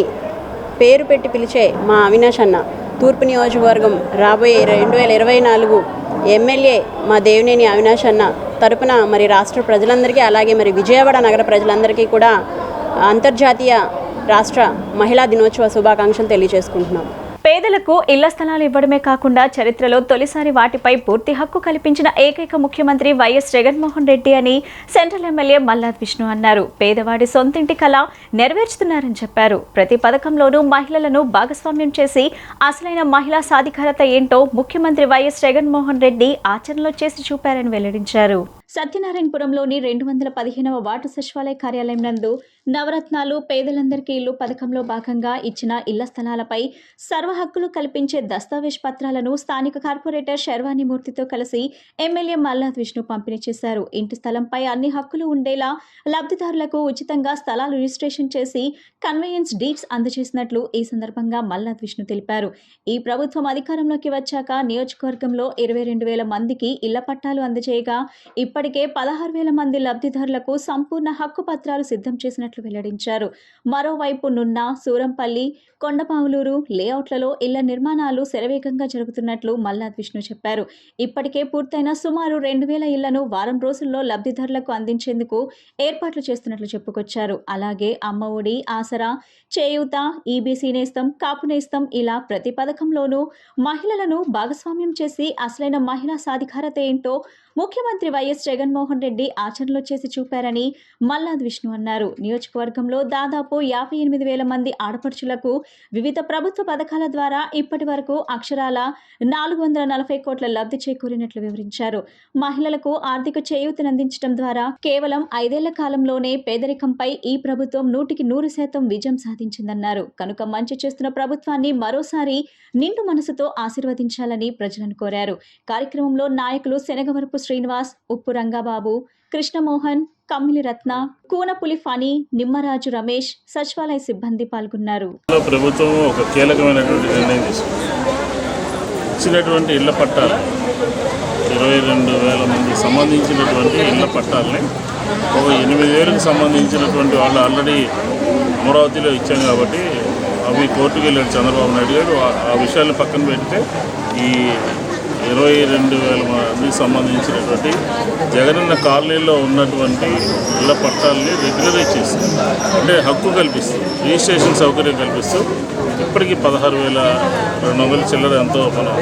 పేరు పెట్టి పిలిచే మా అవినాష్ అన్న తూర్పు నియోజకవర్గం రాబోయే 2024 ఎమ్మెల్యే మా దేవినేని అవినాష్ అన్న తరపున మరి రాష్ట్ర ప్రజలందరికీ, అలాగే మరి విజయవాడ నగర ప్రజలందరికీ కూడా అంతర్జాతీయ రాష్ట్ర మహిళా దినోత్సవ శుభాకాంక్షలు తెలియజేసుకుంటున్నాం. పేదలకు ఇళ్ల స్థలాలు ఇవ్వడమే కాకుండా చరిత్రలో తొలిసారి వాటిపై పూర్తి హక్కు కల్పించిన ఏకైక ముఖ్యమంత్రి వైఎస్ జగన్మోహన్ రెడ్డి అని సెంట్రల్ ఎమ్మెల్యే మల్లాద్ విష్ణు అన్నారు. పేదవాడి సొంతింటి కళ నెరవేర్చుతున్నారని చెప్పారు. ప్రతి పథకంలోనూ మహిళలను భాగస్వామ్యం చేసి అసలైన మహిళా సాధికారత ఏంటో ముఖ్యమంత్రి వైఎస్ జగన్మోహన్ రెడ్డి ఆచరణలో చేసి చూపారని వెల్లడించారు. సత్యనారాయణపురంలోని 215వ వార్డు సచివాలయ కార్యాలయం నందు నవరత్నాలు పేదలందరికీ ఇల్లు పథకంలో భాగంగా ఇచ్చిన ఇళ్ల స్థలాలపై సర్వ హక్కులు కల్పించే దస్తావేజ్ పత్రాలను స్థానిక కార్పొరేటర్ శర్వాణిమూర్తితో కలిసి ఎమ్మెల్యే మల్లాద్ విష్ణు పంపిణీ చేశారు. ఇంటి స్థలంపై అన్ని హక్కులు ఉండేలా లబ్ధిదారులకు ఉచితంగా స్థలాలు రిజిస్ట్రేషన్ చేసి కన్వేయన్స్ డీడ్స్ అందజేసినట్లు ఈ సందర్భంగా మల్లాద్ విష్ణు తెలిపారు. ఈ ప్రభుత్వం అధికారంలోకి వచ్చాక నియోజకవర్గంలో 22,000 మందికి ఇళ్ల పట్టాలు అందజేయగా ఇప్పటికే 16,000 మంది లబ్ధిదారులకు సంపూర్ణ హక్కు పత్రాలు సిద్ధం చేసినట్లు వెల్లడించారు. మరోవైపు నున్న, సూరంపల్లి, కొండపావులూరు లేఅవుట్లలో ఇళ్ల నిర్మాణాలు శరవేగంగా జరుగుతున్నట్లు మల్లాద్ విష్ణు చెప్పారు. ఇప్పటికే పూర్తయిన సుమారు 2,000 ఇళ్లను వారం రోజుల్లో లబ్ధిదారులకు అందించేందుకు ఏర్పాట్లు చేస్తున్నట్లు చెప్పుకొచ్చారు. అలాగే అమ్మ ఒడి, ఆసరా, చేయూత, ఈబీసీ నేస్తం, కాపు నేస్తం ఇలా ప్రతి పథకంలోనూ మహిళలను భాగస్వామ్యం చేసి అసలైన మహిళా సాధికారత ఏంటో ముఖ్యమంత్రి వైఎస్ జగన్మోహన్ రెడ్డి ఆచరణలో చేసి చూపారని మల్లాద్ విష్ణు అన్నారు. నియోజకవర్గంలో దాదాపు 58,000 మంది ఆడపడుచులకు వివిధ ప్రభుత్వ పథకాల ద్వారా ఇప్పటి వరకు అక్షరాల 440 కోట్ల లబ్ధి చేకూరినట్లు వివరించారు. మహిళలకు ఆర్థిక చేయూతనందించడం ద్వారా కేవలం 5 ఏళ్ల కాలంలోనే పేదరికంపై ఈ ప్రభుత్వం 100% విజయం సాధించిందన్నారు. కనుక మంచి చేస్తున్న ప్రభుత్వాన్ని మరోసారి నిండు మనసుతో ఆశీర్వదించాలని ప్రజలను కోరారు. కార్యక్రమంలో నాయకులు శనగవరపు శ్రీనివాస్, ఉప్పు రంగాబాబు, కృష్ణమోహన్, కమ్మిలి రత్న, కూనపులి ఫణి, నిమ్మరాజు రమేష్, సచివాలయ సిబ్బంది పాల్గొన్నారు. ప్రభుత్వం ఒక కీలకమైనటువంటి నిర్ణయం తీసుకుంది. ఇచ్చినటువంటి ఇళ్ల పట్టాలు 22,000 మందికి సంబంధించినటువంటి ఇళ్ల పట్టాలని ఒక 8,000కి సంబంధించినటువంటి వాళ్ళు ఆల్రెడీ అమరావతిలో ఇచ్చాం కాబట్టి అవి కోర్టుకు వెళ్ళాడు చంద్రబాబు నాయుడు గారు. ఆ విషయాన్ని పక్కన పెడితే ఈ 22,000 మందికి సంబంధించినటువంటి జగనన్న కాలనీలో ఉన్నటువంటి ఇళ్ల పట్టాలని రెగ్యులరైజ్ చేస్తుంది, అంటే హక్కు కల్పిస్తుంది, రిజిస్ట్రేషన్ సౌకర్యం కల్పిస్తూ ఇప్పటికీ 16,200 చిల్లర ఎంతో మనం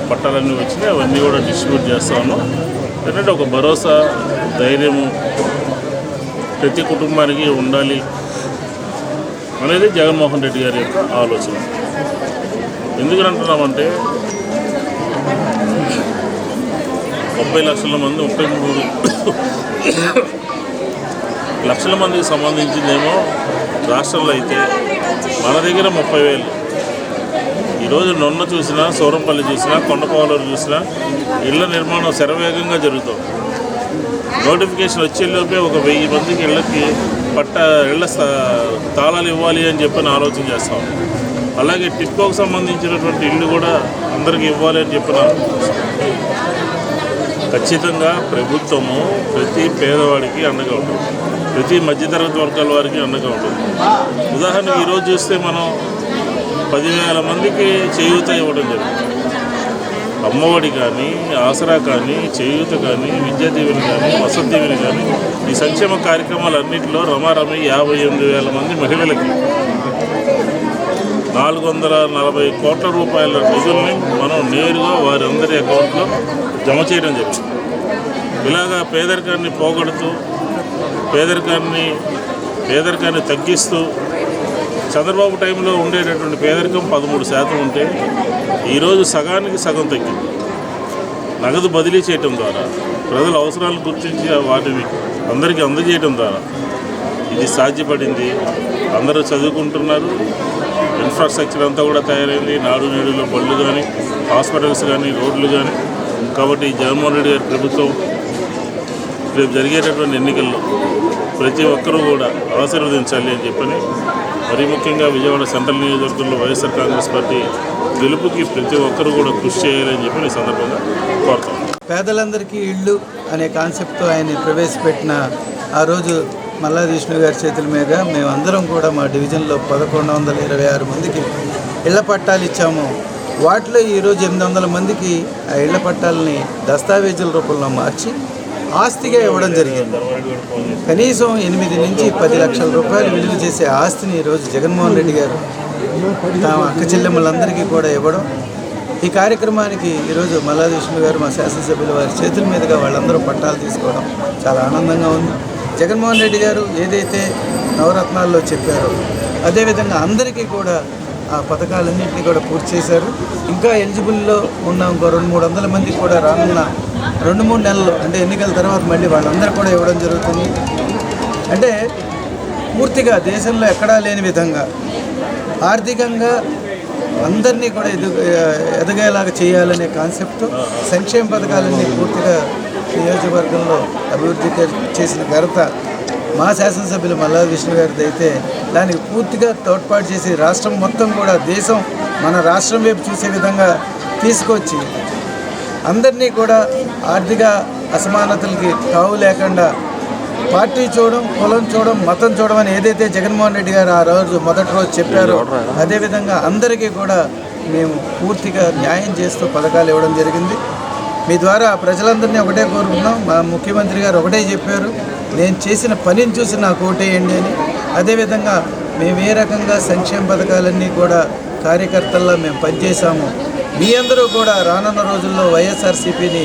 పట్టాలన్నీ వచ్చినాయి. అవన్నీ కూడా డిస్ట్రిబ్యూట్ చేస్తా ఉన్నాం. ఎందుకంటే ఒక భరోసా, ధైర్యము ప్రతి కుటుంబానికి ఉండాలి అనేది జగన్మోహన్ రెడ్డి గారి యొక్క ఆలోచన. ఎందుకని అంటున్నామంటే 30 లక్షల మంది 33 లక్షల మందికి సంబంధించిందేమో రాష్ట్రంలో అయితే మన దగ్గర 30,000. ఈరోజు నొన్న చూసినా, సూరంపల్లి చూసినా, కొండపావులూరు చూసినా ఇళ్ల నిర్మాణం శరవేగంగా జరుగుతుంది. నోటిఫికేషన్ వచ్చేలోపే ఒక 1000 మందికి ఇళ్ళకి ఇళ్ల తాళాలు ఇవ్వాలి అని చెప్పని ఆలోచన చేస్తాం. అలాగే టిట్కోకు సంబంధించినటువంటి ఇల్లు కూడా అందరికీ ఇవ్వాలి అని చెప్పిన ఖచ్చితంగా ప్రభుత్వము ప్రతి పేదవాడికి అండగా ఉంటుంది, ప్రతి మధ్యతరగతి వర్గాల వారికి అండగా ఉంటుంది. ఉదాహరణకు ఈరోజు చూస్తే మనం 10,000 మందికి చేయూత ఇవ్వడం జరుగుతుంది. అమ్మఒడి కానీ, ఆసరా కానీ, చేయూత కానీ, విద్యా దీవెన కానీ, వసతి దీవెన కానీ ఈ సంక్షేమ కార్యక్రమాలన్నింటిలో రమారమి 58,000 మంది మహిళలకి 440 కోట్ల రూపాయల నిధుల్ని మనం నేరుగా వారందరి అకౌంట్లో జమ చేయడం జరిగింది. ఇలాగా పేదరికాన్ని పోగొడుతూ పేదరికాన్ని తగ్గిస్తూ చంద్రబాబు టైంలో ఉండేటటువంటి పేదరికం 13% ఉంటే ఈరోజు సగానికి సగం తగ్గింది. నగదు బదిలీ చేయటం ద్వారా, ప్రజల అవసరాలను గుర్తించి వాటిని అందరికీ అందజేయడం ద్వారా ఇది సాధ్యపడింది. అందరూ చదువుకుంటున్నారు, ఇన్ఫ్రాస్ట్రక్చర్ అంతా కూడా తయారైంది. నాడు నేడులో బళ్ళు కానీ, హాస్పిటల్స్ కానీ, రోడ్లు కానీ. కాబట్టి జగన్మోహన్ రెడ్డి గారి ప్రభుత్వం రేపు జరిగేటటువంటి ఎన్నికల్లో ప్రతి ఒక్కరూ కూడా ఆశీర్వదించాలి అని చెప్పని, మరీ ముఖ్యంగా విజయవాడ సెంట్రల్ నియోజకవర్గంలో వైఎస్ఆర్ కాంగ్రెస్ పార్టీ గెలుపుకి ప్రతి ఒక్కరూ కూడా కృషి చేయాలని చెప్పి ఈ సందర్భంగా కోరుతాం. పేదలందరికీ ఇళ్ళు అనే కాన్సెప్ట్తో ఆయన ప్రవేశపెట్టిన ఆ రోజు మల్లాది విష్ణు గారి చేతుల మీద మేమందరం కూడా మా డివిజన్లో 1126 మందికి ఇళ్ల పట్టాలు ఇచ్చాము. వాటిలో ఈరోజు 800 మందికి ఆ ఇళ్ల పట్టాలని దస్తావేజుల రూపంలో మార్చి ఆస్తిగా ఇవ్వడం జరిగింది. కనీసం 8 నుంచి 10 లక్షల రూపాయలు విలువ చేసే ఆస్తిని ఈరోజు జగన్మోహన్ రెడ్డి గారు తమ అక్క చెల్లెమ్మలందరికీ కూడా ఇవ్వడం. ఈ కార్యక్రమానికి ఈరోజు మల్లాది విష్ణు గారు మా శాసనసభ్యుల వారి చేతుల మీదుగా వాళ్ళందరూ పట్టాలు తీసుకోవడం చాలా ఆనందంగా ఉంది. జగన్మోహన్ రెడ్డి గారు ఏదైతే నవరత్నాల్లో చెప్పారో అదేవిధంగా అందరికీ కూడా ఆ పథకాలన్నింటినీ కూడా పూర్తి చేశారు. ఇంకా ఎలిజిబుల్లో ఉన్న ఇంకో 200-300 మందికి కూడా రానున్న 2-3 నెలలు అంటే ఎన్నికల తర్వాత మళ్ళీ వాళ్ళందరూ కూడా ఇవ్వడం జరుగుతుంది. అంటే పూర్తిగా దేశంలో ఎక్కడా లేని విధంగా ఆర్థికంగా అందరినీ కూడా ఎదగేలాగా చేయాలనే కాన్సెప్ట్ సంక్షేమ పథకాలన్నీ పూర్తిగా నియోజకవర్గంలో అభివృద్ధి చేసిన ఘనత మా శాసనసభ్యులు మల్లాది విష్ణు గారిది అయితే దానికి పూర్తిగా తోడ్పాటు చేసి రాష్ట్రం మొత్తం కూడా దేశం మన రాష్ట్రం వైపు చూసే విధంగా తీసుకొచ్చి అందరినీ కూడా ఆర్థిక అసమానతలకి తావు లేకుండా పార్టీ చూడడం, కులం చూడడం, మతం చూడడం అని ఏదైతే జగన్మోహన్ రెడ్డి గారు ఆ రోజు మొదటి రోజు చెప్పారో అదేవిధంగా అందరికీ కూడా మేము పూర్తిగా న్యాయం చేస్తూ పథకాలు ఇవ్వడం జరిగింది. మీ ద్వారా ప్రజలందరినీ ఒకటే కోరుకున్నాం. మా ముఖ్యమంత్రి గారు ఒకటే చెప్పారు, నేను చేసిన పనిని చూసి నాకు ఓటేయండి అని. అదేవిధంగా మేము ఏ రకంగా సంక్షేమ పథకాలన్నీ కూడా కార్యకర్తల్లో మేము పనిచేశాము. మీ అందరూ కూడా రానున్న రోజుల్లో వైఎస్ఆర్సీపీని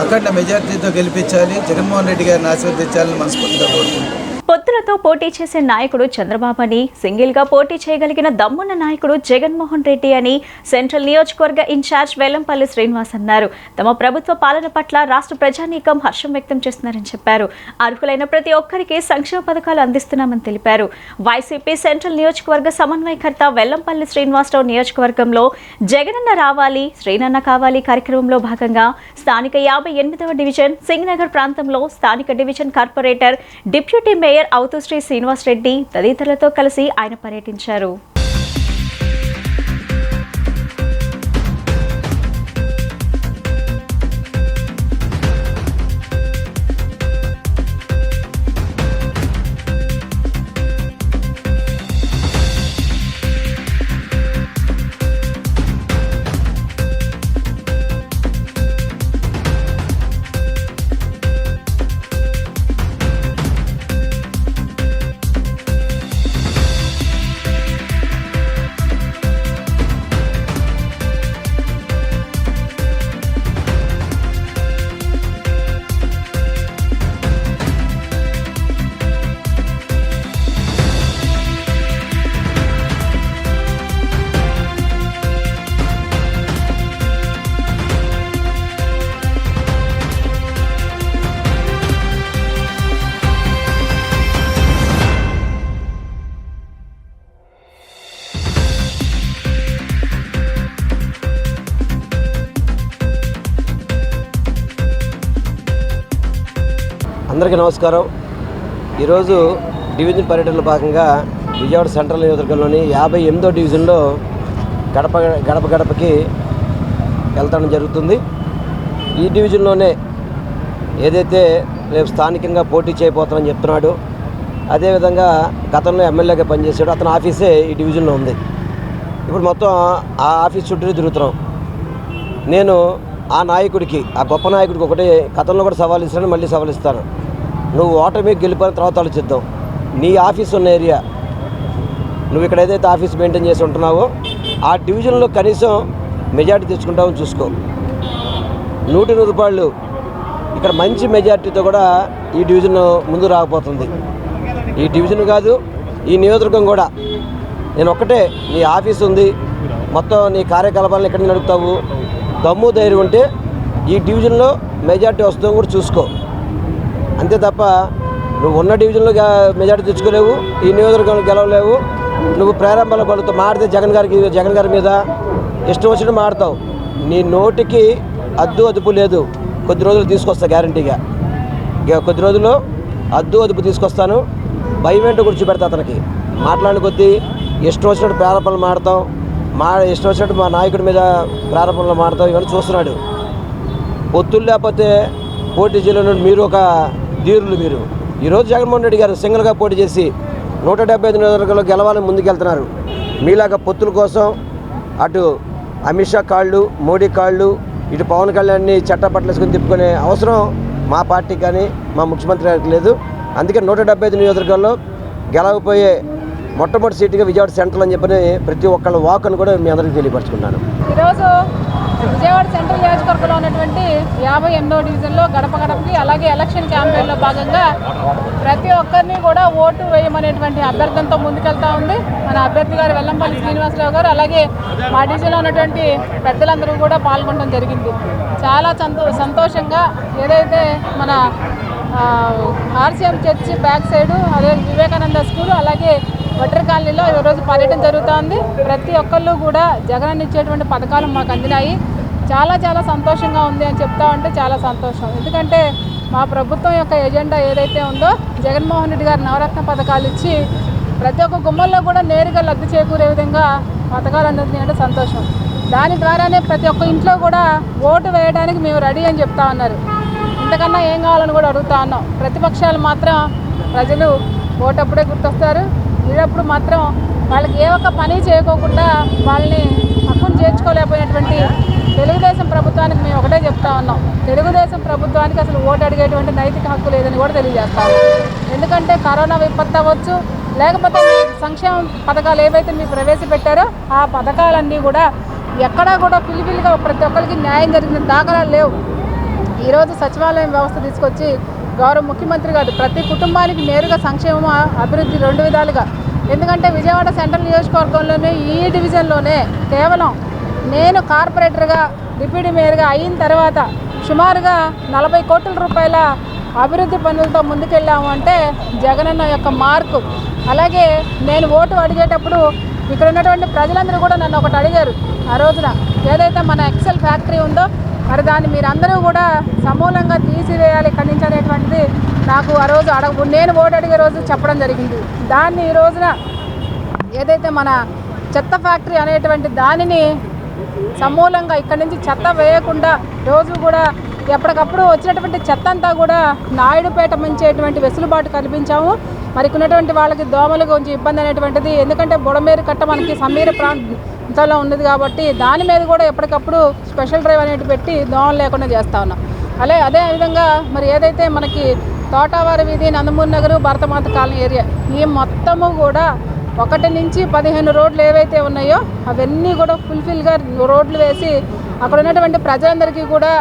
అఖండ మెజార్టీతో గెలిపించాలి, జగన్మోహన్ రెడ్డి గారిని ఆశీర్వదించాలని మనస్ఫూర్తిగా కోరుకుంటున్నాను. పొత్తులతో పోటీ చేసే నాయకుడు చంద్రబాబు అని, సింగిల్గా పోటీ చేయగలిగిన దమ్మున్న నాయకుడు జగన్మోహన్ రెడ్డి అని సెంట్రల్ నియోజకవర్గ ఇన్ఛార్జ్ వెల్లంపల్లి శ్రీనివాస్ అన్నారు. తమ ప్రభుత్వ పాలన పట్ల రాష్ట్ర ప్రజానీకం హర్షం వ్యక్తం చేస్తున్నారని చెప్పారు. అర్హులైన ప్రతి ఒక్కరికి సంక్షేమ పథకాలు అందిస్తున్నామని తెలిపారు. వైసీపీ సెంట్రల్ నియోజకవర్గ సమన్వయకర్త వెల్లంపల్లి శ్రీనివాసరావు నియోజకవర్గంలో జగనన్న రావాలి, శ్రీనన్న కావాలి కార్యక్రమంలో భాగంగా స్థానిక 58వ డివిజన్ సింగనగర్ ప్రాంతంలో స్థానిక డివిజన్ కార్పొరేటర్, డిప్యూటీ మేయర్ అవుతుశ్రీ శ్రీనివాస్ రెడ్డి తదితరులతో కలిసి ఆయన పర్యటించారు. అందరికీ నమస్కారం. ఈరోజు డివిజన్ పర్యటనలో భాగంగా విజయవాడ సెంట్రల్ నియోజకవర్గంలోని 58వ డివిజన్లో గడపకి వెళ్తాడం జరుగుతుంది. ఈ డివిజన్లోనే ఏదైతే రేపు స్థానికంగా పోటీ చేయబోతానని చెప్తున్నాడు, అదేవిధంగా గతంలో ఎమ్మెల్యేగా పనిచేసాడు, అతని ఆఫీసే ఈ డివిజన్లో ఉంది. ఇప్పుడు మొత్తం ఆ ఆఫీస్ చుట్టూ తిరుగుతున్నాం. నేను ఆ నాయకుడికి, ఆ గొప్ప నాయకుడికి ఒకటే గతంలో కూడా సవాల్ ఇస్తాను, మళ్ళీ సవాల్ ఇస్తాను. నువ్వు ఓటమి గెలిపోయిన తర్వాత ఆలోచిద్దాం. నీ ఆఫీస్ ఉన్న ఏరియా, నువ్వు ఇక్కడ ఏదైతే ఆఫీస్ మెయింటైన్ చేసి ఉంటున్నావో ఆ డివిజన్లో కనీసం మెజార్టీ తెచ్చుకుంటామని చూసుకో. 100 రూపాయలు ఇక్కడ మంచి మెజార్టీతో కూడా ఈ డివిజన్ ముందు రాకపోతుంది. ఈ డివిజన్ కాదు, ఈ నియోజకవర్గం కూడా. నేను ఒక్కటే, నీ ఆఫీస్ ఉంది, మొత్తం నీ కార్యకలాపాలను ఎక్కడ నడుపుతావు, దమ్ము ధైర్యం ఉంటే ఈ డివిజన్లో మెజార్టీ వస్తుందో కూడా చూసుకో. అంతే తప్ప నువ్వు ఉన్న డివిజన్లో మెజార్టీ తెచ్చుకోలేవు, ఈ నియోజకవర్గంలో గెలవలేవు. నువ్వు ప్రారంభంలో పలుతో మాడితే జగన్ గారి మీద ఇష్టం వచ్చినట్టు మాడతావు. నీ నోటికి అదుపు లేదు. కొద్ది రోజులు తీసుకొస్తా గ్యారంటీగా. కొద్ది రోజుల్లో అదుపు తీసుకొస్తాను. భయం ఏంటో కూర్చోబెడతా అతనికి. మాట్లాడిన కొద్దీ ఇష్టం వచ్చినట్టు ప్రారంభంలో మాడతాం, ఇష్టం వచ్చినట్టు మా నాయకుడి మీద ప్రారంభంలో మాడతాం. ఇవన్నీ చూస్తున్నాడు. పొత్తులు లేకపోతే పోటీ చేయలేని మీరు ఒక ధీరులు. మీరు ఈరోజు జగన్మోహన్ రెడ్డి గారు సింగిల్గా పోటీ చేసి 175 నియోజకవర్గాల్లో గెలవాలని ముందుకెళ్తున్నారు. మీలాగా పొత్తుల కోసం అటు అమిత్ షా కాళ్ళు, మోడీ కాళ్ళు, ఇటు పవన్ కళ్యాణ్ని చట్టపట్లేసుకుని తిప్పుకునే అవసరం మా పార్టీకి కానీ మా ముఖ్యమంత్రి గారికి లేదు. అందుకే 175 నియోజకవర్గాల్లో గెలవపోయే మొట్టమొదటి సీటుగా విజయవాడ సెంట్రల్ అని చెప్పని ప్రతి ఒక్కళ్ళ వాక్ అని కూడా మీ అందరికీ తెలియపరుచుకున్నాను. ఈరోజు విజయవాడ సెంట్రల్ నియోజకవర్గంలో ఉన్నటువంటి 58వ డివిజన్లో గడప గడపకి అలాగే ఎలక్షన్ క్యాంపెయిన్లో భాగంగా ప్రతి ఒక్కరిని కూడా ఓటు వేయమనేటువంటి అభ్యర్థనతో ముందుకెళ్తా ఉంది మన అభ్యర్థి గారు వెల్లంపల్లి శ్రీనివాసరావు గారు. అలాగే మా డివిజన్లో ఉన్నటువంటి పెద్దలందరూ కూడా పాల్గొనడం జరిగింది. చాలా సంతోషంగా ఏదైతే మన ఆర్సీఎం చర్చి బ్యాక్ సైడు అదే వివేకానంద స్కూల్ అలాగే వడ్డర్ కాలనీలో ఈరోజు పర్యటన జరుగుతోంది. ప్రతి ఒక్కళ్ళు కూడా జగన్ ఇచ్చేటువంటి పథకాలు మాకు అందినాయి. చాలా చాలా సంతోషంగా ఉంది అని చెప్తా ఉంటే చాలా సంతోషం. ఎందుకంటే మా ప్రభుత్వం యొక్క ఎజెండా ఏదైతే ఉందో జగన్మోహన్ రెడ్డి గారు నవరత్న పథకాలు ఇచ్చి ప్రతి ఒక్క గుమ్మల్లో కూడా నేరుగా లబ్ధి చేకూరే విధంగా పథకాలు అందించాయంటే సంతోషం. దాని ద్వారానే ప్రతి ఒక్క ఇంట్లో కూడా ఓటు వేయడానికి మేము రెడీ అని చెప్తా ఉన్నారు. ఇంతకన్నా ఏం కావాలని కూడా అడుగుతా ఉన్నాం. ప్రతిపక్షాలు మాత్రం ప్రజలు ఓటప్పుడే గుర్తొస్తారు, వీడప్పుడు మాత్రం వాళ్ళకి ఏ ఒక్క పని చేయకోకుండా వాళ్ళని హక్కును చేర్చుకోలేకపోయినటువంటి తెలుగుదేశం ప్రభుత్వానికి మేము ఒకటే చెప్తా ఉన్నాం. తెలుగుదేశం ప్రభుత్వానికి అసలు ఓటు అడిగేటువంటి నైతిక హక్కు లేదని కూడా తెలియజేస్తాము. ఎందుకంటే కరోనా విపత్తు అవ్వచ్చు, లేకపోతే మీ సంక్షేమ పథకాలు ఏవైతే మీరు ప్రవేశపెట్టారో ఆ పథకాలన్నీ కూడా ఎక్కడా కూడా పిలిపిలిగా ప్రతి ఒక్కరికి న్యాయం జరిగిన దాఖలాలు లేవు. ఈరోజు సచివాలయం వ్యవస్థ తీసుకొచ్చి గౌరవ ముఖ్యమంత్రి గారు ప్రతి కుటుంబానికి నేరుగా సంక్షేమం అభివృద్ధి 2 విధాలుగా. ఎందుకంటే విజయవాడ సెంట్రల్ నియోజకవర్గంలోనే ఈ డివిజన్లోనే కేవలం నేను కార్పొరేటర్గా డిప్యూటీ మేయర్గా అయిన తర్వాత సుమారుగా 40 కోట్ల రూపాయల అభివృద్ధి పనులతో ముందుకెళ్ళాము అంటే జగనన్న యొక్క మార్కు. అలాగే నేను ఓటు అడిగేటప్పుడు ఇక్కడ ఉన్నటువంటి ప్రజలందరూ కూడా నన్ను ఒకటి అడిగారు. ఆ రోజున ఏదైతే మన ఎక్సెల్ ఫ్యాక్టరీ ఉందో మరి దాన్ని మీరందరూ కూడా సమూలంగా తీసివేయాలి ఇక్కడి నుంచి అనేటువంటిది నాకు ఆ రోజు నేను ఓటు అడిగే రోజు చెప్పడం జరిగింది. దాన్ని ఈ రోజున ఏదైతే మన చెత్త ఫ్యాక్టరీ అనేటువంటి దానిని సమూలంగా ఇక్కడి నుంచి చెత్త వేయకుండా రోజు కూడా ఎప్పటికప్పుడు వచ్చినటువంటి చెత్త అంతా కూడా నాయుడుపేట మంచేటువంటి వెసులుబాటు కల్పించాము. మరి ఉన్నటువంటి వాళ్ళకి దోమలు కొంచెం ఇబ్బంది అనేటువంటిది, ఎందుకంటే బుడమేరు కట్ట మనకి సమీర ప్రాంతంలో ఉన్నది కాబట్టి దాని మీద కూడా ఎప్పటికప్పుడు స్పెషల్ డ్రైవ్ అనేది పెట్టి దోమలు లేకుండా చేస్తూ ఉన్నాం. అదే విధంగా మరి ఏదైతే మనకి తోటవారి వీధి, నందమూరి నగరు, భరతమాత కాలనీ ఏరియా ఈ మొత్తము కూడా 1 నుంచి 15 రోడ్లు ఏవైతే ఉన్నాయో అవన్నీ కూడా ఫుల్ఫిల్గా రోడ్లు వేసి అక్కడ ఉన్నటువంటి ప్రజలందరికీ కూడా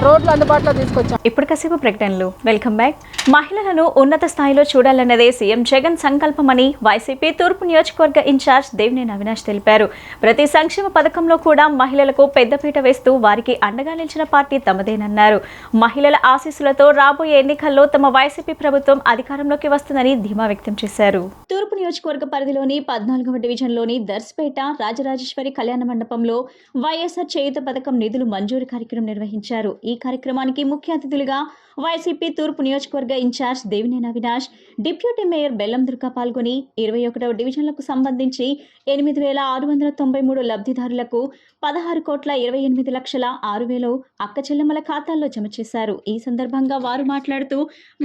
రోడ్లు అందుబాటులో తీసుకొచ్చాం. ఇప్పుడు కాసేపు ప్రకటనలు. Welcome back. మహిళలను ఉన్నత స్థాయిలో చూడాలన్నదే సీఎం జగన్ సంకల్పమని వైసీపీ తూర్పు నియోజకవర్గ ఇన్ఛార్జ్ దేవినేని అవినాష్ తెలిపారు. ప్రతి సంక్షేమ పథకంలో కూడా మహిళలకు పెద్దపీట వేస్తూ వారికి అండగా నిలిచిన పార్టీ తమదేనన్నారు. మహిళల ఆశీస్సులతో రాబోయే ఎన్నికల్లో తమ వైసీపీ ప్రభుత్వం అధికారంలోకి వస్తుందని ధీమా వ్యక్తం చేశారు. తూర్పు నియోజకవర్గ పరిధిలోని 14వ డివిజన్లోని దర్శపేట రాజరాజేశ్వరి కళ్యాణ మండపంలో వైఎస్ఆర్ చేయూత పథకం నిధులు మంజూరు కార్యక్రమం నిర్వహించారు. ఈ కార్యక్రమానికి ముఖ్య అతిథులుగా వైసీపీ తూర్పు నియోజకవర్గ incharge Devineni Avinash, deputy mayor Bellam Durga పాల్గొని 21వ డివిజన్లకు సంబంధించి 8,693 లబ్ధిదారులకు 16,28,06,000 అక్క చెల్లెమ్మల ఖాతాల్లో జమ చేశారు. ఈ సందర్భంగా వారు మాట్లాడుతూ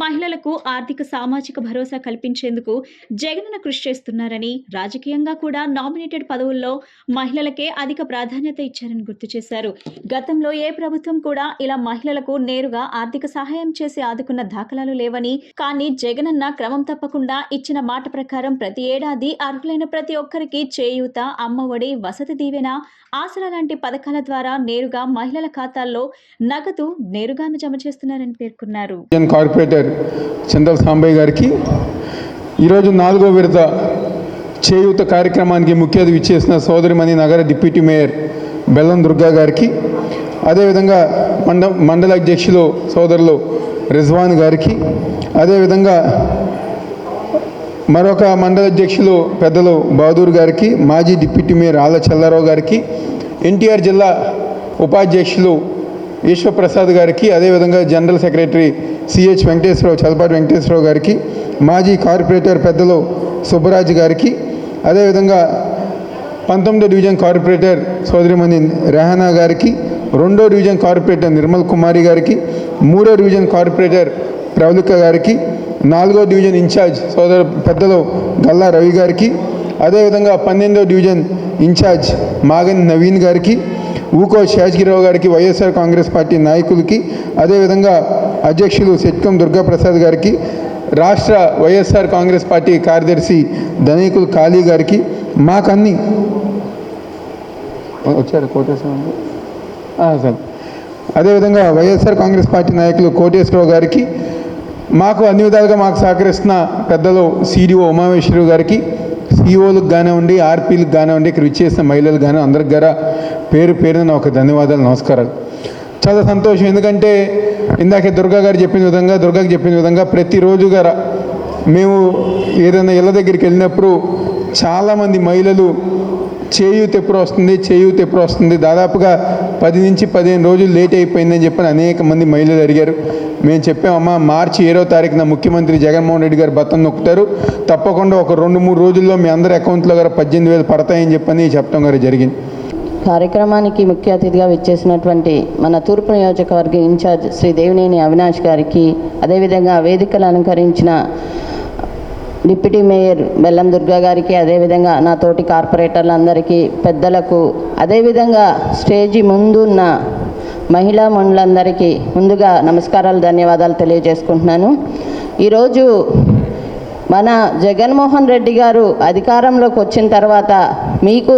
మహిళలకు ఆర్థిక సామాజిక భరోసా కల్పించేందుకు జగనన్న కృషి చేస్తున్నారని, రాజకీయంగా కూడా నామినేటెడ్ పదవుల్లో మహిళలకే అధిక ప్రాధాన్యత ఇచ్చారని గుర్తు చేశారు. గతంలో ఏ ప్రభుత్వం కూడా ఇలా మహిళలకు నేరుగా ఆర్థిక సహాయం చేసి ఆదుకున్న దాఖలాలు లేవని, కానీ జగనన్న క్రమం తప్పకుండా ఇచ్చిన మాట ప్రకారం ప్రతి ఏడాది అర్హులైన ప్రతి ఒక్కరికి చేయూత, అమ్మఒడి, వసతి దీవెన, ఆసరా లాంటి పథకాల ద్వారా నేరుగా మహిళల ఖాతాల్లో నగదు నేరుగా జమ చేస్తున్నారని పేర్కొన్నారు. కార్పొరేటర్ చంద్ర సాంబయ్య గారికి ఈరోజు 4వ విడత చేయూత కార్యక్రమానికి ముఖ్య అతిథి ఇచ్చేసిన సోదరిమణి నగర డిప్యూటీ మేయర్ బెల్లం దుర్గా గారికి, అదేవిధంగా మండల అధ్యక్షులు సోదరులు రిజ్వాన్ గారికి, అదేవిధంగా మరొక మండల అధ్యక్షులు పెద్దలు బహదూర్ గారికి, మాజీ డిప్యూటీ మేయర్ ఆళ్ళ చల్లారావు గారికి, ఎన్టీఆర్ జిల్లా ఉపాధ్యక్షులు ఈశ్వరప్రసాద్ గారికి, అదేవిధంగా general secretary CH Venkateswara Rao, Chalapati Venkateswara Rao గారికి, మాజీ కార్పొరేటర్ పెద్దలు సుబ్బరాజు గారికి, అదేవిధంగా 19వ డివిజన్ కార్పొరేటర్ సోదరిమణి రెహానా గారికి, 2వ డివిజన్ కార్పొరేటర్ నిర్మల్ కుమారి గారికి, 3వ డివిజన్ కార్పొరేటర్ ప్రవళిక గారికి, 4వ డివిజన్ ఇన్ఛార్జ్ సోదరు పెద్దలు గల్లా రవి గారికి, అదేవిధంగా 12వ డివిజన్ ఇన్ఛార్జ్ మాగన్ నవీన్ గారికి, ఊకో శేషగిరిరావు గారికి, వైఎస్ఆర్ కాంగ్రెస్ పార్టీ నాయకులకి, అదేవిధంగా అధ్యక్షులు సెట్కం దుర్గాప్రసాద్ గారికి, రాష్ట్ర వైఎస్ఆర్ కాంగ్రెస్ పార్టీ కార్యదర్శి ధనికులు కాళీ గారికి, మాకన్నీ వచ్చారు కోటేశ్వరరావు సార్, అదేవిధంగా వైఎస్ఆర్ కాంగ్రెస్ పార్టీ నాయకులు కోటేశ్వరరావు గారికి, మాకు అన్ని విధాలుగా మాకు సహకరిస్తున్న పెద్దలు సిడిఓ ఉమామేశ్వరరావు గారికి, సిఓలకు కానివ్వండి, ఆర్పీలకు కానివ్వండి, ఇక్కడ విచ్చేసిన మహిళలకు కానీ అందరికి గారా పేరు పేరున ఒక ధన్యవాదాలు, నమస్కారాలు. చాలా సంతోషం, ఎందుకంటే ఇందాక దుర్గాకి చెప్పిన విధంగా ప్రతిరోజు గారా మేము ఏదైనా ఇళ్ళ దగ్గరికి వెళ్ళినప్పుడు చాలామంది మహిళలు చేయూత ఎప్పుడు వస్తుంది దాదాపుగా 10 నుంచి 15 రోజులు లేట్ అయిపోయిందని చెప్పని అనేక మంది మహిళలు అడిగారు. మేము చెప్పామమ్మా, మార్చి 7వ తారీఖున ముఖ్యమంత్రి జగన్మోహన్ రెడ్డి గారు బటన్ నొక్కుతారు, తప్పకుండా ఒక 2-3 రోజుల్లో మీ అందరి అకౌంట్లో గారు 18,000 పడతాయని చెప్పని చెప్పడం గారు జరిగింది. కార్యక్రమానికి ముఖ్య అతిథిగా విచ్చేసినటువంటి మన తూర్పు నియోజకవర్గ ఇన్ఛార్జ్ శ్రీ దేవినేని అవినాష్ గారికి, అదేవిధంగా వేదికలు అలంకరించిన డిప్యూటీ మేయర్ బెల్లం దుర్గా గారికి, అదేవిధంగా నా తోటి కార్పొరేటర్లందరికీ, పెద్దలకు, అదేవిధంగా స్టేజీ ముందున్న మహిళా మండలందరికీ ముందుగా నమస్కారాలు, ధన్యవాదాలు తెలియజేసుకుంటున్నాను. ఈరోజు మన జగన్మోహన్ రెడ్డి గారు అధికారంలోకి వచ్చిన తర్వాత మీకు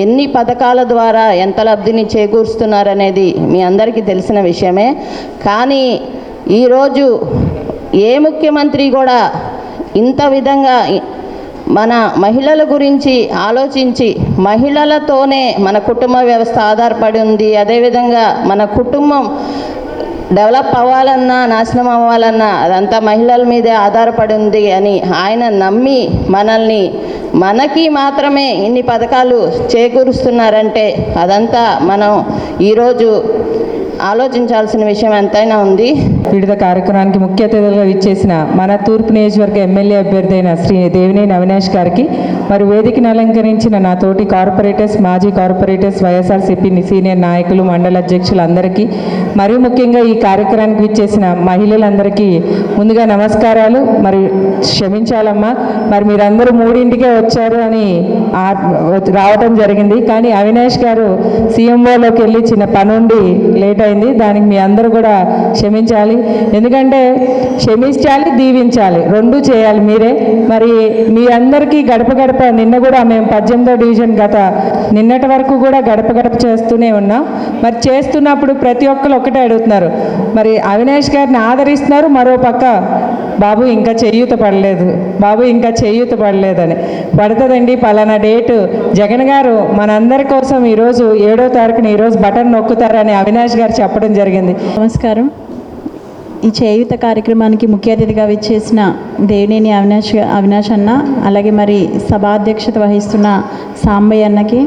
ఎన్ని పథకాల ద్వారా ఎంత లబ్ధిని చేకూరుస్తున్నారనేది మీ అందరికీ తెలిసిన విషయమే. కానీ ఈరోజు ఏ ముఖ్యమంత్రి కూడా ఇంత విధంగా మన మహిళల గురించి ఆలోచించి, మహిళలతోనే మన కుటుంబ వ్యవస్థ ఆధారపడి ఉంది, అదేవిధంగా మన కుటుంబం డెవలప్ అవ్వాలన్నా నాశనం అవ్వాలన్నా అదంతా మహిళల మీదే ఆధారపడి ఉంది అని ఆయన నమ్మి మనకి మాత్రమే ఇన్ని పథకాలు చేకూరుస్తున్నారంటే అదంతా మనం ఈరోజు ఆలోచించాల్సిన విషయం ఎంతైనా ఉంది. వివిధ కార్యక్రమానికి ముఖ్య అతిథులుగా ఇచ్చేసిన మన తూర్పు నియోజకవర్గ ఎమ్మెల్యే అభ్యర్థి అయిన శ్రీ దేవినేని అవినాష్ గారికి, మరి వేదికను అలంకరించిన నా తోటి కార్పొరేటర్స్, మాజీ కార్పొరేటర్స్, వైఎస్ఆర్సీపీ సీనియర్ నాయకులు, మండల అధ్యక్షులు అందరికీ, మరియు ముఖ్యంగా ఈ కార్యక్రమానికి ఇచ్చేసిన మహిళలందరికీ ముందుగా నమస్కారాలు. మరి క్షమించాలమ్మా, మరి మీరందరూ 3ంటికే వచ్చారు అని రావటం జరిగింది, కానీ అవినాష్ గారు సీఎంఓలోకి వెళ్ళి చిన్న పనుండి లేట్ అయింది. దానికి మీ అందరూ కూడా క్షమించాలి, ఎందుకంటే క్షమించాలి, దీవించాలి, 2 చేయాలి మీరే. మరి మీ అందరికీ గడప గడప నిన్న కూడా మేము 18వ డివిజన్ నిన్నటి వరకు కూడా గడప గడప చేస్తూనే ఉన్నాం. మరి చేస్తున్నప్పుడు ప్రతి ఒక్కరు ఒకటే అడుగుతున్నారు, మరి అవినాష్ గారిని ఆదరిస్తున్నారు, మరో పక్క బాబు ఇంకా చేయూత పడలేదని. పడుతుందండి, పలానా డేటు జగన్ గారు మనందరి కోసం ఈరోజు 7వ తారీఖున ఈరోజు బటన్ నొక్కుతారని అవినాష్ గారు చెప్పడం జరిగింది. నమస్కారం. ఈ చేయూత కార్యక్రమానికి ముఖ్య అతిథిగా విచ్చేసిన దేవినేని అవినాష్ అన్న, అలాగే మరి సభాధ్యక్షత వహిస్తున్న సాంబయ్య అన్నకి,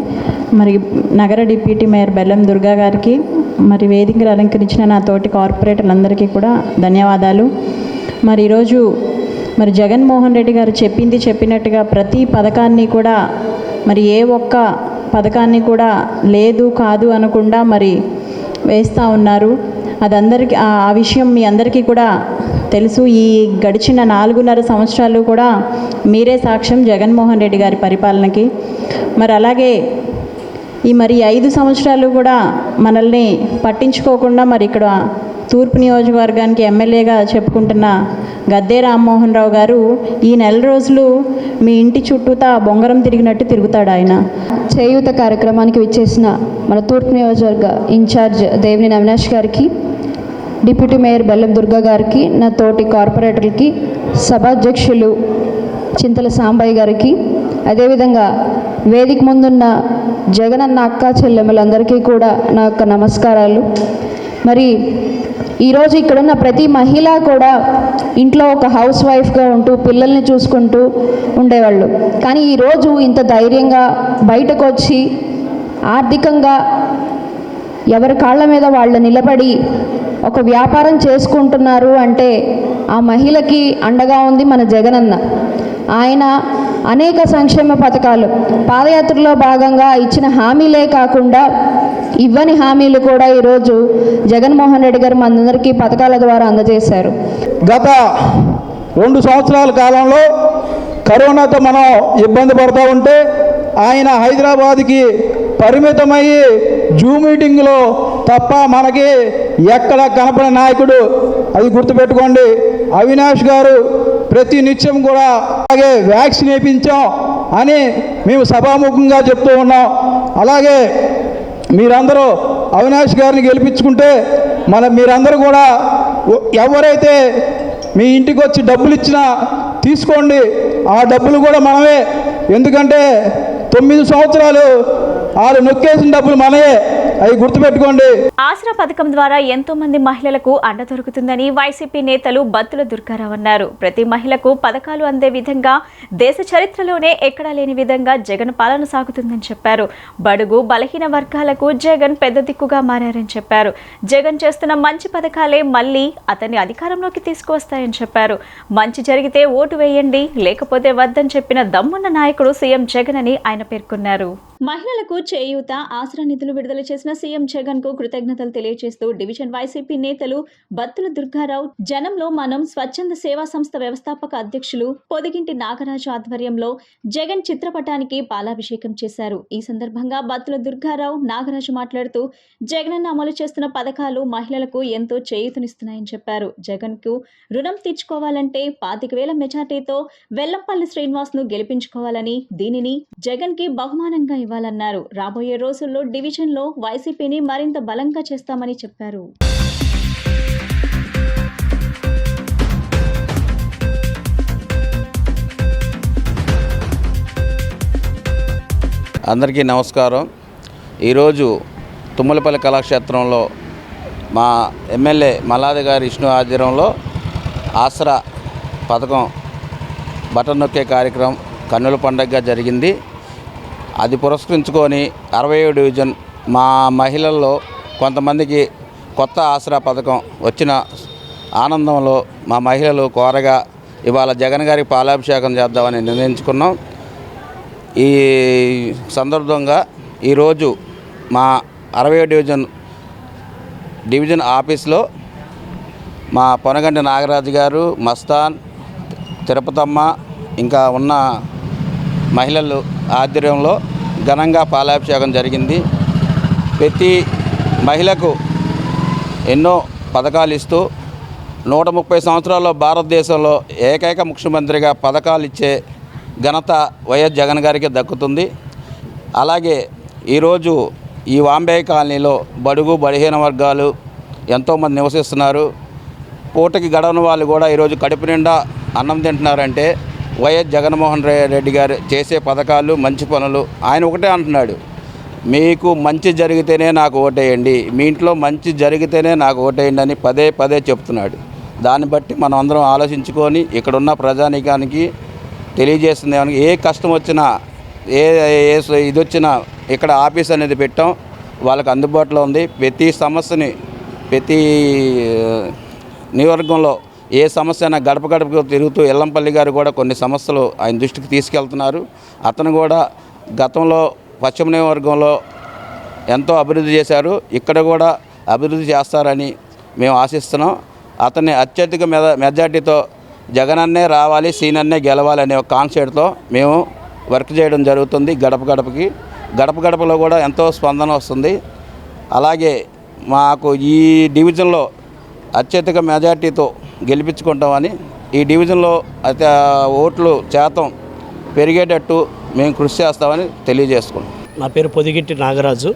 మరి నగర డిప్యూటీ మేయర్ బెల్లం దుర్గా గారికి, మరి వేదికలు అలంకరించిన నా తోటి కార్పొరేటర్లందరికీ కూడా ధన్యవాదాలు. మరి ఈరోజు మరి జగన్మోహన్ రెడ్డి గారు చెప్పినట్టుగా ప్రతి పథకాన్ని కూడా, మరి ఏ ఒక్క పథకాన్ని కూడా లేదు కాదు అనకుండా మరి వేస్తూ ఉన్నారు. అదందరికీ ఆ విషయం మీ అందరికీ కూడా తెలుసు. ఈ గడిచిన 4.5 సంవత్సరాలు కూడా మీరే సాక్ష్యం జగన్మోహన్ రెడ్డి గారి పరిపాలనకి. మరి అలాగే ఈ 5 సంవత్సరాలు కూడా మనల్ని పట్టించుకోకుండా మరి ఇక్కడ తూర్పు నియోజకవర్గానికి ఎమ్మెల్యేగా చెప్పుకుంటున్న గద్దే రామ్మోహన్ రావు గారు ఈ 4 రోజులు మీ ఇంటి చుట్టూతా బొంగరం తిరిగినట్టు తిరుగుతాడు ఆయన. చేయూత కార్యక్రమానికి విచ్చేసిన మన తూర్పు నియోజకవర్గ ఇన్ఛార్జ్ దేవినేని అవినాష్ గారికి, డిప్యూటీ మేయర్ బెల్లం దుర్గా గారికి, నా తోటి కార్పొరేటర్లకి, సభాధ్యక్షులు చింతల సాంబయ్య గారికి, అదేవిధంగా వేదిక ముందున్న జగనన్న అక్క చెల్లెమ్మలందరికీ కూడా నా యొక్క నమస్కారాలు. మరి ఈరోజు ఇక్కడున్న ప్రతి మహిళ కూడా ఇంట్లో ఒక హౌస్ వైఫ్గా ఉంటూ పిల్లల్ని చూసుకుంటూ ఉండేవాళ్ళు. కానీ ఈరోజు ఇంత ధైర్యంగా బయటకు వచ్చి ఆర్థికంగా ఎవరి కాళ్ళ మీద వాళ్ళు నిలబడి ఒక వ్యాపారం చేసుకుంటున్నారు అంటే ఆ మహిళకి అండగా ఉంది మన జగనన్న. ఆయన అనేక సంక్షేమ పథకాలు పాదయాత్రలో భాగంగా ఇచ్చిన హామీలే కాకుండా ఇవ్వని హామీలు కూడా ఈరోజు జగన్మోహన్ రెడ్డి గారు మనందరికీ పథకాల ద్వారా అందజేశారు. గత 2 సంవత్సరాల కాలంలో కరోనాతో మనం ఇబ్బంది పడుతూ ఉంటే ఆయన హైదరాబాద్కి పరిమితమయ్యి జూమ్ మీటింగ్లో తప్ప మనకి ఎక్కడ కనపడే నాయకుడు. అది గుర్తుపెట్టుకోండి. అవినాష్ గారు ప్రతి నిత్యం కూడా అలాగే వ్యాక్సిన్ వేయించాం అని మేము సభాముఖంగా చెప్తూ ఉన్నాం. అలాగే మీరందరూ అవినాష్ గారిని గెలిపించుకుంటే మీరందరూ కూడా ఎవరైతే మీ ఇంటికి వచ్చి డబ్బులు ఇచ్చినా తీసుకోండి, ఆ డబ్బులు కూడా మనమే. ఎందుకంటే 9 సంవత్సరాలు వాళ్ళు నొక్కేసిన డబ్బులు మనయే, అవి గుర్తుపెట్టుకోండి. ఆసరా పథకం ద్వారా ఎంతో మంది మహిళలకు అండ దొరుకుతుందని వైసీపీ నేతలు బత్తుల దుర్గారావు అన్నారు. ప్రతి మహిళకు పథకాలు అందే విధంగా దేశ చరిత్రలోనే ఎక్కడా లేని విధంగా జగన్ పాలన సాగుతుందని చెప్పారు. బడుగు బలహీన వర్గాలకు జగన్ పెద్ద దిక్కుగా మారారని చెప్పారు. జగన్ చేస్తున్న మంచి పథకాలే మళ్లీ అతన్ని అధికారంలోకి తీసుకువస్తాయని చెప్పారు. మంచి జరిగితే ఓటు వేయండి, లేకపోతే వద్దని చెప్పిన దమ్మున్న నాయకుడు సీఎం జగన్ అని ఆయన పేర్కొన్నారు. మహిళలకు చేయూత ఆసరా నిధులు విడుదల చేసిన సీఎం జగన్ కు కృతజ్ఞతలు తెలియజేస్తూ డివిజన్ వైసీపీ నేతలు బత్తుల దుర్గారావు జనంలో మనం స్వచ్ఛంద సేవా సంస్థ వ్యవస్థాపక అధ్యక్షులు పొదిగింటి నాగరాజు ఆధ్వర్యంలో జగన్ చిత్రపటానికి పాలాభిషేకం చేశారు. ఈ సందర్భంగా బత్తుల దుర్గారావు నాగరాజు మాట్లాడుతూ జగనన్న అమలు చేస్తున్న పథకాలు మహిళలకు ఎంతో చేయూతనిస్తున్నాయని చెప్పారు. జగన్ కు రుణం తీర్చుకోవాలంటే 25,000 మెజార్టీతో వెల్లంపల్లి శ్రీనివాస్ ను గెలిపించుకోవాలని, దీనిని జగన్ కి బహుమానంగా ఇవ్వాలన్నారు. రాబోయే రోజుల్లో డివిజన్ లో వైసీపీని మరింత బలంగా చేస్తామని చెప్పారు. అందరికీ నమస్కారం. ఈరోజు తుమ్మలపల్లి కళాక్షేత్రంలో మా ఎమ్మెల్యే మల్లాది గారి విష్ణు ఆధ్వర్యంలో ఆసరా పథకం బటన్ నొక్కే కార్యక్రమం కన్నుల పండుగగా జరిగింది. అది పురస్కరించుకొని 67 డివిజన్ మా మహిళల్లో కొంతమందికి కొత్త ఆసరా పథకం వచ్చిన ఆనందంలో మా మహిళలు కోరగా ఇవాళ జగన్ గారికి పాలాభిషేకం చేద్దామని నిర్ణయించుకున్నాం. ఈ సందర్భంగా ఈరోజు మా 67 డివిజన్ ఆఫీస్లో మా పొనగంటి నాగరాజు గారు, మస్తాన్, తిరుపతమ్మ ఇంకా ఉన్న మహిళలు ఆధ్వర్యంలో ఘనంగా పాలాభిషేకం జరిగింది. ప్రతి మహిళకు ఎన్నో పథకాలు ఇస్తూ 130 సంవత్సరాల్లో భారతదేశంలో ఏకైక ముఖ్యమంత్రిగా పథకాలు ఇచ్చే ఘనత వైఎస్ జగన్ గారికి దక్కుతుంది. అలాగే ఈరోజు ఈ వాంబే కాలనీలో బడుగు బలహీన వర్గాలు ఎంతోమంది నివసిస్తున్నారు. పూటకి గడవని వాళ్ళు కూడా ఈరోజు కడుపు నిండా అన్నం తింటున్నారంటే వైఎస్ జగన్మోహన్ రెడ్డి గారు చేసే పథకాలు, మంచి పనులు. ఆయన ఒకటే అంటున్నాడు, మీకు మంచి జరిగితేనే నాకు ఓటేయండి, మీ ఇంట్లో మంచి జరిగితేనే నాకు ఓటేయండి అని పదే పదే చెప్తున్నాడు. దాన్ని బట్టి మనం అందరం ఆలోచించుకొని ఇక్కడున్న ప్రజానీకానికి తెలియజేస్తుంది. ఏ కష్టం వచ్చినా ఏ ఇది వచ్చినా ఇక్కడ ఆఫీస్ అనేది పెట్టాం, వాళ్ళకి అందుబాటులో ఉంది. ప్రతి సమస్యని ప్రతి నియోజకవర్గంలో ఏ సమస్య అయినా గడప గడపకు తిరుగుతూ ఎల్లంపల్లి గారు కూడా కొన్ని సమస్యలు ఆయన దృష్టికి తీసుకెళ్తున్నారు. అతను కూడా గతంలో పశ్చిమ నియోజకవర్గంలో ఎంతో అభివృద్ధి చేశారు, ఇక్కడ కూడా అభివృద్ధి చేస్తారని మేము ఆశిస్తున్నాం. అతన్ని అత్యధిక మెజార్టీతో జగనన్నే రావాలి, సీనన్నే గెలవాలి అనే ఒక కాన్సెప్ట్తో మేము వర్క్ చేయడం జరుగుతుంది. గడప గడపకి గడప గడపలో కూడా ఎంతో స్పందన వస్తుంది. అలాగే మాకు ఈ డివిజన్లో అత్యధిక మెజార్టీతో గెలిపించుకుంటామని, ఈ డివిజన్లో ఓట్లు శాతం పెరిగేటట్టు మేము కృషి చేస్తామని తెలియజేసుకుంటాం. నా పేరు పొదిగిట్టి నాగరాజు,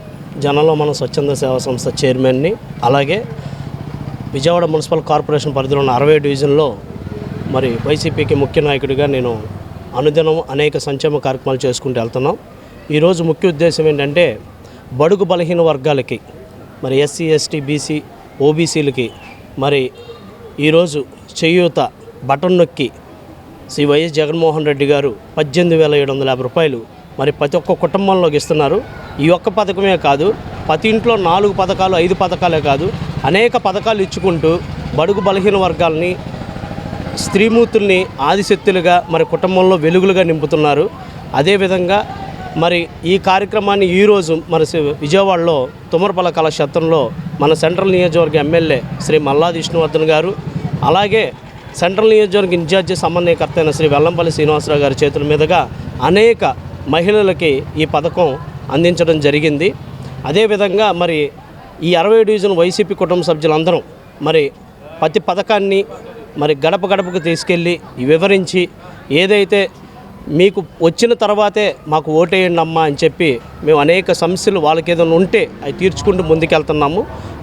జనంలో మన స్వచ్ఛంద సేవా సంస్థ చైర్మన్ని. అలాగే విజయవాడ మున్సిపల్ కార్పొరేషన్ పరిధిలో ఉన్న 60 డివిజన్లో మరి వైసీపీకి ముఖ్య నాయకుడిగా నేను అనుదినం అనేక సంక్షేమ కార్యక్రమాలు చేసుకుంటూ వెళ్తున్నాం. ఈరోజు ముఖ్య ఉద్దేశం ఏంటంటే బడుగు బలహీన వర్గాలకి మరి ఎస్సీ, ఎస్టీ, బీసీ, ఓబీసీలకి మరి ఈరోజు చేయూత బటన్ నొక్కి శ్రీ వైఎస్ జగన్మోహన్ రెడ్డి గారు 18,750 రూపాయలు మరి ప్రతి ఒక్క కుటుంబంలోకి ఇస్తున్నారు. ఈ ఒక్క పథకమే కాదు, ప్రతి ఇంట్లో 4 పథకాలు 5 పథకాలే కాదు, అనేక పథకాలు ఇచ్చుకుంటూ బడుగు బలహీన వర్గాలని, స్త్రీమూర్తుల్ని ఆదిశక్తులుగా మరి కుటుంబంలో వెలుగులుగా నింపుతున్నారు. అదేవిధంగా మరి ఈ కార్యక్రమాన్ని ఈరోజు మరి విజయవాడలో తుమ్మలపల్లి కళాక్షేత్రంలో మన సెంట్రల్ నియోజకవర్గ ఎమ్మెల్యే శ్రీ మల్లాది విష్ణువర్ధన్ గారు, అలాగే సెంట్రల్ నియోజకవర్గ ఇన్ఛార్జి సమన్వయకర్త అయిన శ్రీ వెల్లంపల్లి శ్రీనివాసరావు గారి చేతుల మీదుగా అనేక మహిళలకి ఈ పథకం అందించడం జరిగింది. అదేవిధంగా మరి ఈ 60 డివిజన్ వైసీపీ కుటుంబ సభ్యులందరం మరి ప్రతి పథకాన్ని మరి గడప గడపకు తీసుకెళ్ళి వివరించి ఏదైతే మీకు వచ్చిన తర్వాతే మాకు ఓటేయండి అమ్మా అని చెప్పి మేము అనేక సమస్యలు వాళ్ళకి ఏదైనా ఉంటే అవి తీర్చుకుంటూ ముందుకెళ్తున్నాము.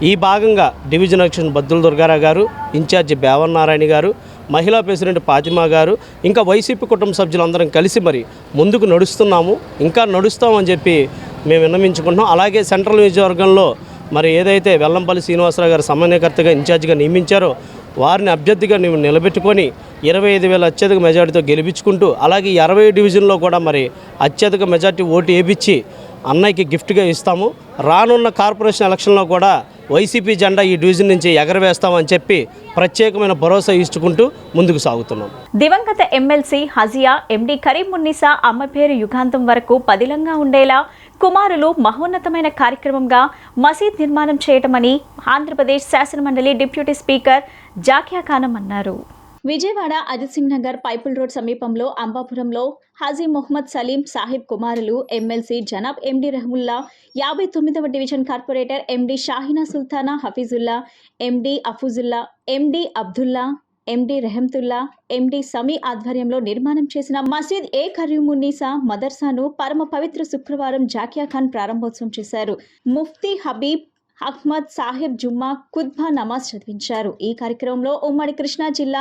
ఈ భాగంగా డివిజన్ అధ్యక్షుడు బద్దుల దుర్గారావు గారు, ఇన్ఛార్జి బేవన్నారాయణ గారు, మహిళా ప్రెసిడెంట్ ఫాతిమా గారు, ఇంకా వైసీపీ కుటుంబ సభ్యులందరం కలిసి మరి ముందుకు నడుస్తున్నాము. ఇంకా నడుస్తామని చెప్పి మేము విన్నవించుకుంటున్నాం. అలాగే సెంట్రల్ నియోజకవర్గంలో మరి ఏదైతే వెల్లంపల్లి శ్రీనివాసరావు గారు సమన్వయకర్తగా ఇన్ఛార్జిగా నియమించారో వారిని అభ్యర్థిగా మేము నిలబెట్టుకొని 25,000 అత్యధిక మెజార్టీతో గెలిపించుకుంటూ, అలాగే 60 డివిజన్లో కూడా మరి అత్యధిక మెజార్టీ ఓటు వేయించి అన్నయ్యకి గిఫ్ట్గా ఇస్తాము. రానున్న కార్పొరేషన్ ఎలక్షన్లో కూడా వైసీపీ జెండా ఈ డివిజన్ నుంచి ఎగరవేస్తామని చెప్పి ప్రత్యేకమైన భరోసా ఇచ్చుకుంటూ ముందుకు సాగుతున్నాం. దివంగత ఎమ్మెల్సీ హజియా ఎండి కరీమున్నీసా అమ్మ పేరు యుగాంతం వరకు పదిలంగా ఉండేలా కుమారులు మహోన్నతమైన కార్యక్రమంగా మసీద్ నిర్మాణం చేయటమని ఆంధ్రప్రదేశ్ శాసనమండలి డిప్యూటీ స్పీకర్ జాకియా ఖానం అన్నారు. విజయవాడ అజిత్ సింగ్ నగర్ పైపుల్ రోడ్ సమీపంలో అంబాపురంలో హాజీ మొహమ్మద్ సలీం సాహిబ్ కుమారులు ఎమ్మెల్సీ జనాబ్ ఎండి రహముల్లా, 59వ division corporator MD Shahina Sultana Hafeezullah, MD Afuzullah, MD Abdullah, MD Rehmatullah, MD Sami ఆధ్వర్యంలో నిర్మాణం చేసిన మసీద్ ఏ కరీమున్నీసా మదర్సాను పరమ పవిత్ర శుక్రవారం జాకియా ఖాన్ ప్రారంభోత్సవం చేశారు. ముఫ్తీ హబీబ్ అహ్మద్ సాహిబ్ జుమ్మా ఖుత్బా నమాజ్ చదివించారు. ఈ కార్యక్రమంలో ఉమ్మడి కృష్ణా జిల్లా